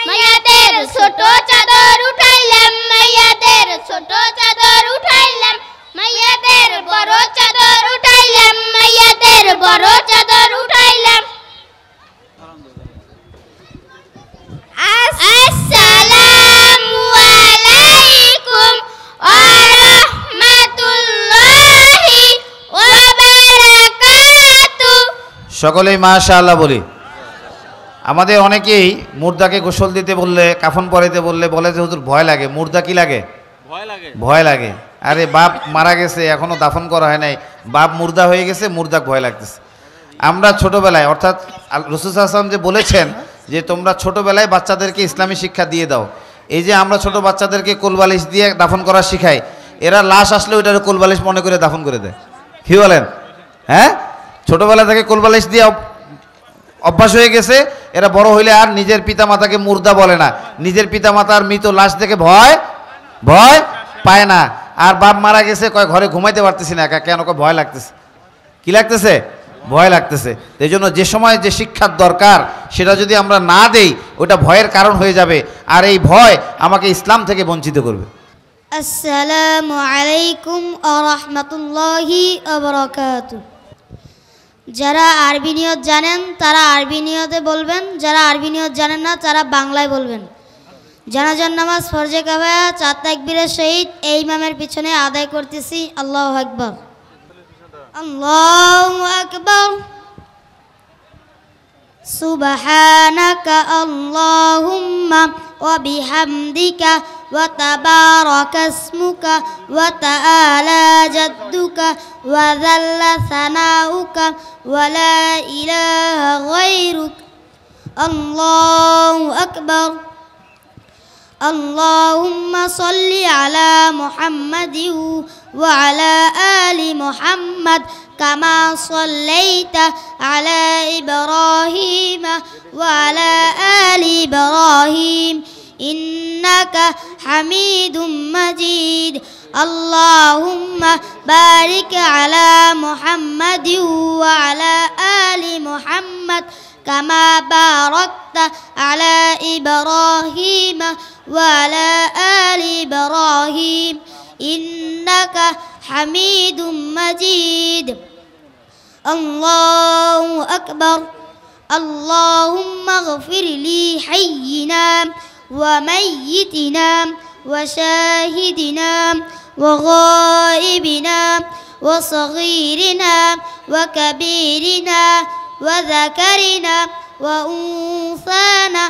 মাইয়াদের ছোট চাদর উঠাইলাম, মাইয়াদের ছোট চাদর উঠাইলাম। মাইয়াদের বড় চাদর উঠাইলাম, মাইয়াদের বড় চাদর উঠাইলাম। আসসালামু আলাইকুম ওয়া রাহমাতুল্লাহি ওয়া বারাকাতুহু। সকলেই মাশাআল্লাহ বলি। আমাদের অনেকেই মুর্দাকে গোসল দিতে বললে, কাফন পরাইতে বললে বলে যে হুজুর ভয় লাগে। মুর্দা কি লাগে? ভয় লাগে। আরে বাপ মারা গেছে, এখনো দাফন করা হয় নাই, বাপ মুর্দা হয়ে গেছে, মুর্দা ভয় লাগতেছে। আমরা ছোটবেলায়, অর্থাৎ রাসূল সাল্লাল্লাহু আলাইহি ওয়াসাল্লাম যে বলেছেন যে তোমরা ছোটবেলায় বাচ্চাদেরকে ইসলামী শিক্ষা দিয়ে দাও, এই যে আমরা ছোট বাচ্চাদেরকে কোলবালিশ দিয়ে দাফন করা শিখাই, এরা লাশ আসলে ওইটার কোলবালিশ মনে করে দাফন করে দেয়। কি বলেন? হ্যাঁ, ছোটবেলা থেকে কোলবালিশ দিয়ে অভ্যাস হয়ে গেছে, এরা বড় হইলে আর নিজের পিতামাতাকে মুর্দা বলে না, নিজের পিতামাতার মৃত লাশ দেখে ভয় পায় না। আর বাপ মারা গেছে কয় ঘরে ঘুমাইতে পারতেছি না, কেন? ভয় লাগতেছে। কি লাগতেছে? ভয় লাগতেছে। এই জন্য যে সময় যে শিক্ষার দরকার সেটা যদি আমরা না দেই, ওটা ভয়ের কারণ হয়ে যাবে, আর এই ভয় আমাকে ইসলাম থেকে বঞ্চিত করবে। আসসালামু আলাইকুম ওয়া রাহমাতুল্লাহি ওয়া বারাকাতুহু। যারা আরবি নিয়ত জানেন তারা আরবি নিয়তে বলবেন, যারা আরবি নিয়ত জানেন না তারা বাংলায় বলবেন। জানাজার নামাজ ফরজে কিফায়া 4 তাকবীরের সহিত এই ইমামের পিছনে আদায় করতেছি। আল্লাহু আকবার, আল্লাহু আকবার। সুবহানাকা আল্লাহুম্মা ওয়া বিহামদিকা ওয়া তাবারাকা ইসমুকা ওয়া তাআলা জাদ্দুকা ওয়া যাল্লা সানাউকা ওয়া লা ইলাহা গায়রুক। আল্লাহু আকবার। আল্লাহুম্মা সাল্লি আলা মুহাম্মাদিন ওয়া আলা আলি মুহাম্মাদ কামা সাল্লাইতা আলা ইব্রাহিম ওয়া আলা আলি ইব্রাহিম ইন্নাকা হামিদুম মাজিদ। আল্লাহুম্মা বারিক আলা মুহাম্মাদিন ওয়া আলা আলি মুহাম্মাদ কামা বারাকতা আলা ইব্রাহিম وعلى آل إبراهيم إنك حميد مجيد الله أكبر اللهم اغفر لي حينا وميتنا وشاهدنا وغائبنا وصغيرنا وكبيرنا وذكرنا وأنثانا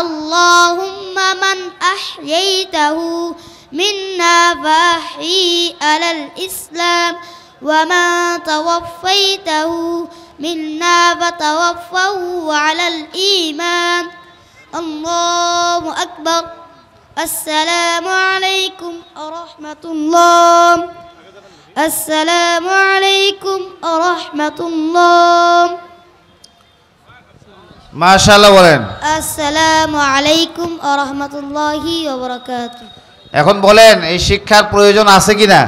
اللهم من أحييته منا فأحيي على الإسلام ومن توفيته منا فتوفه على الإيمان الله أكبر السلام عليكم ورحمة الله السلام عليكم ورحمة الله মাশাআল্লাহ বলেন আসসালামু আলাইকুম ওয়া রাহমাতুল্লাহি ওয়া বারাকাতুহু। এখন বলেন এই শিক্ষার প্রয়োজন আছে কিনা?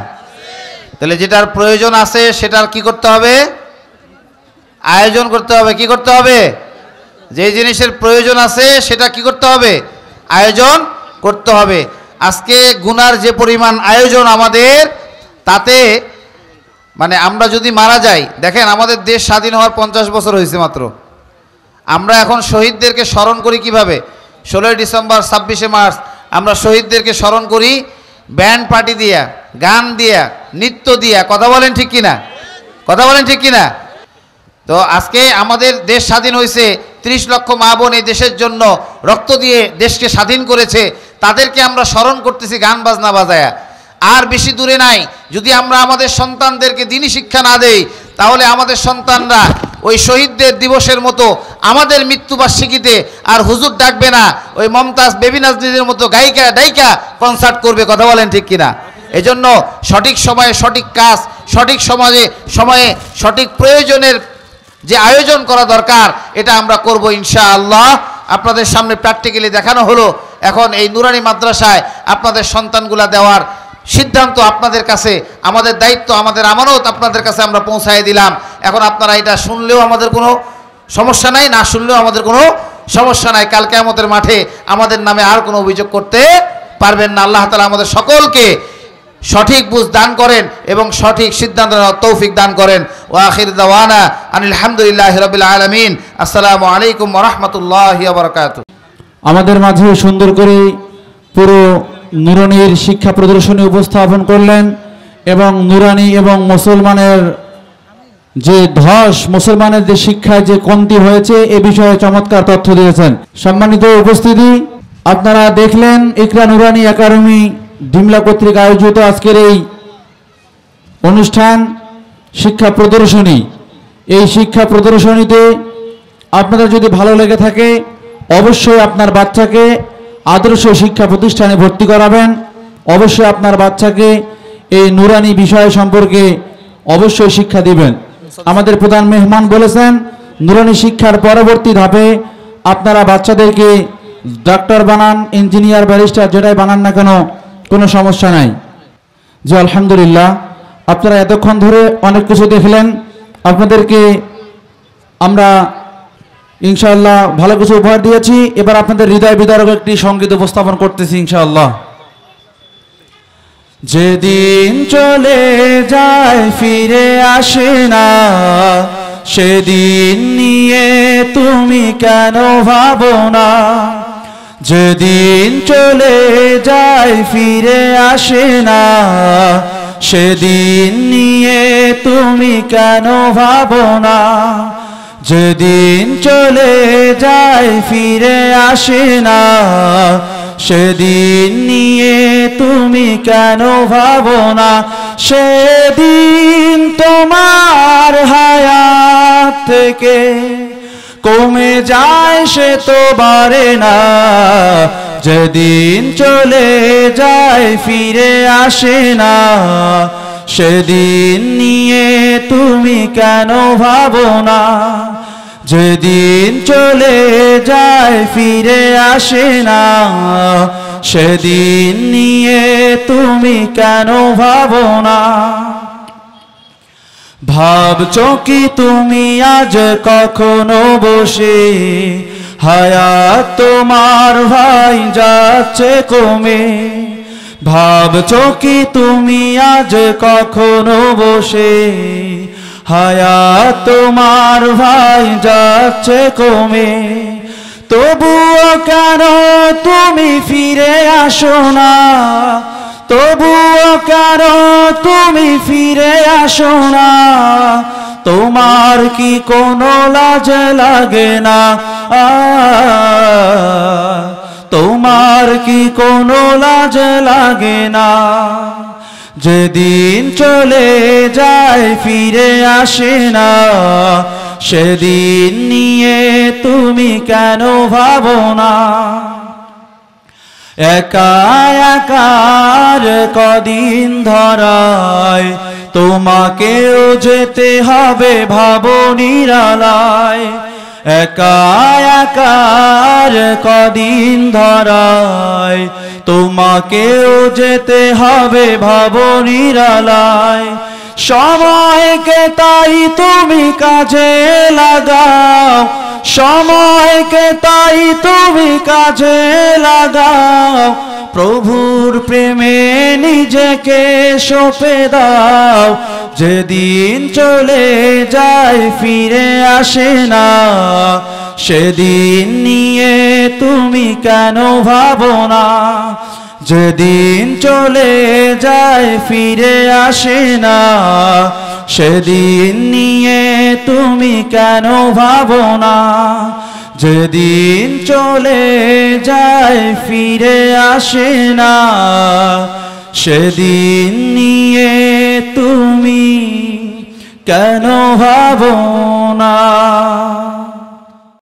তাহলে যেটার প্রয়োজন আছে সেটার কি করতে হবে? আয়োজন করতে হবে। কি করতে হবে? যে জিনিসের প্রয়োজন আছে সেটা কি করতে হবে? আয়োজন করতে হবে। আজকে গুনার যে পরিমাণ আয়োজন আমাদের, তাতে মানে আমরা যদি মারা যাই, দেখেন আমাদের দেশ স্বাধীন হওয়ার 50 বছর হয়েছে মাত্র। আমরা এখন শহীদদেরকে স্মরণ করি কিভাবে? 16 ডিসেম্বর 26শে মার্চ আমরা শহীদদেরকে স্মরণ করি ব্যান্ড পার্টি দিয়া, গান দিয়া, নৃত্য দিয়া। কথা বলেন ঠিক কিনা? কথা বলেন ঠিক কিনা? তো আজকে আমাদের দেশ স্বাধীন হয়েছে, 30 লক্ষ মা বোন এই দেশের জন্য রক্ত দিয়ে দেশকে স্বাধীন করেছে, তাদেরকে আমরা স্মরণ করতেছি গান বাজনা বাজায়া। আর বেশি দূরে নাই, যদি আমরা আমাদের সন্তানদেরকে দ্বীনি শিক্ষা না দেই, তাহলে আমাদের সন্তানরা ওই শহীদদের দিবসের মতো আমাদের মৃত্যুবার্ষিকীতে আর হুজুর ডাকবে না, ওই মমতাজ বেবি নাজনীনের মতো গায়িকা ডাইকা কনসার্ট করবে। কথা বলেন ঠিক কিনা? এজন্য সঠিক সময়ে সঠিক কাজ, সঠিক সময়ে সঠিক প্রয়োজনের যে আয়োজন করা দরকার, এটা আমরা করব ইনশাআল্লাহ। আপনাদের সামনে প্র্যাকটিক্যালি দেখানো হলো। এখন এই নুরানি মাদ্রাসায় আপনাদের সন্তানগুলা দেওয়ার সিদ্ধান্ত আপনাদের কাছে, আমাদের দায়িত্ব, আমাদের আমানত আপনাদের কাছে আমরা পৌঁছায় দিলাম। এখন আপনারা এটা শুনলেও আমাদের কোনো সমস্যা নাই, না শুনলেও আমাদের কোনো সমস্যা নাই। কাল কিয়ামতের মাঠে আমাদের নামে আর কোনো অভিযোগ করতে পারবেন না। আল্লাহ তাআলা আমাদের সকলকে সঠিক বুঝ দান করেন এবং সঠিক সিদ্ধান্ত নেওয়ার তৌফিক দান করেন। ওয়া আখির দাওয়ানা আনিল হামদুলিল্লাহি রাব্বিল আলামিন। আসসালামু আলাইকুম ওয়া রাহমাতুল্লাহি ওয়া বারাকাতুহু। আমাদের মাঝে সুন্দর করে পুরো নুরানির শিক্ষা প্রদর্শনী উপস্থাপন করলেন এবং নুরানি এবং মুসলমানের যে ধস, মুসলমানের যে শিক্ষায় যে কমতি হয়েছে এ বিষয়ে চমৎকার তথ্য দিয়েছেন। সম্মানিত উপস্থিতি, আপনারা দেখলেন ইকরা নুরানি একাডেমি ডিমলা কর্তৃক আয়োজিত আজকের এই অনুষ্ঠান শিক্ষা প্রদর্শনী। এই শিক্ষা প্রদর্শনীতে আপনাদের যদি ভালো লেগে থাকে, অবশ্যই আপনার বাচ্চাকে আদর্শ শিক্ষা প্রতিষ্ঠানে ভর্তি করাবেন। অবশ্যই আপনার বাচ্চাকে এই নুরানি বিষয় সম্পর্কে অবশ্যই শিক্ষা দিবেন। আমাদের প্রধান মেহমান বলেছেন নুরানি শিক্ষার পরবর্তী ধাপে আপনারা বাচ্চাদেরকে ডাক্তার বানান, ইঞ্জিনিয়ার, ব্যারিস্টার, যেটাই বানান না কেন কোনো সমস্যা নাই। জি আলহামদুলিল্লাহ, আপনারা এতক্ষণ ধরে অনেক কিছু দেখলেন। আপনাদেরকে আমরা ইনশাআল্লাহ ভালো কিছু উপহার দিয়েছি। এবার আপনাদের হৃদয় বিদারক একটি সঙ্গীত উপস্থাপন করতেছি ইনশাআল্লাহ। যেদিন চলে যায় ফিরে আসে না, সেদিন নিয়ে তুমি কেন ভাবো না? যেদিন চলে যায় ফিরে আসে না, সেদিন নিয়ে তুমি কেন ভাবো না? যেদিন চলে যায় ফিরে আসে না, সেদিন নিয়ে তুমি কেন ভাবো না? সেদিন তোমার হায়াত থেকে কমে যায় সে তো বাড়ে না। যেদিন চলে যায় ফিরে আসে না, সেদিন নিয়ে তুমি কেন ভাবো না? যেদিন চলে যায় ফিরে আসে না, সেদিন নিয়ে তুমি কেন ভাবো না? ভাবছো কি তুমি আজ কখনো বসে হায়াত তোমার ভাই যাচ্ছে কমে, ভাবছো কি তুমি আজ কখনো বসে? হায়াত তোমার ভাই যাচ্ছে কমে, তবুও কেন তুমি ফিরে আসো না? তবুও কেন তুমি ফিরে আসো না? তোমার কি কোনো লাজ লাগে না? তোমার কি কোনো লাজ লাগে না? যেদিন চলে যায় ফিরে আসে না, সেদিন নিয়ে তুমি কেন ভাবো না? একা একার কদিন ধরায় তোমাকেও যেতে হবে ভাবো নিরালায়। একা একার কদিন ধরায় তোমাকেও যেতে হবে ভাবো নিরালায়। সময়কে তাই তুমি কাজে লাগাও, সময়কে তাই তুমি কাজে লাগাও। প্রভুর প্রেমে নিজেকে সঁপে দাও, যেদিন চলে যায় ফিরে আসে না, সেদিন নিয়ে তুমি কেন ভাবো না? যেদিন চলে যায় ফিরে আসে না, সেদিন নিয়ে তুমি কেন ভাবো না? যেদিন চলে যায় ফিরে আসে না, সেদিন নিয়ে তুমি কেন ভাবো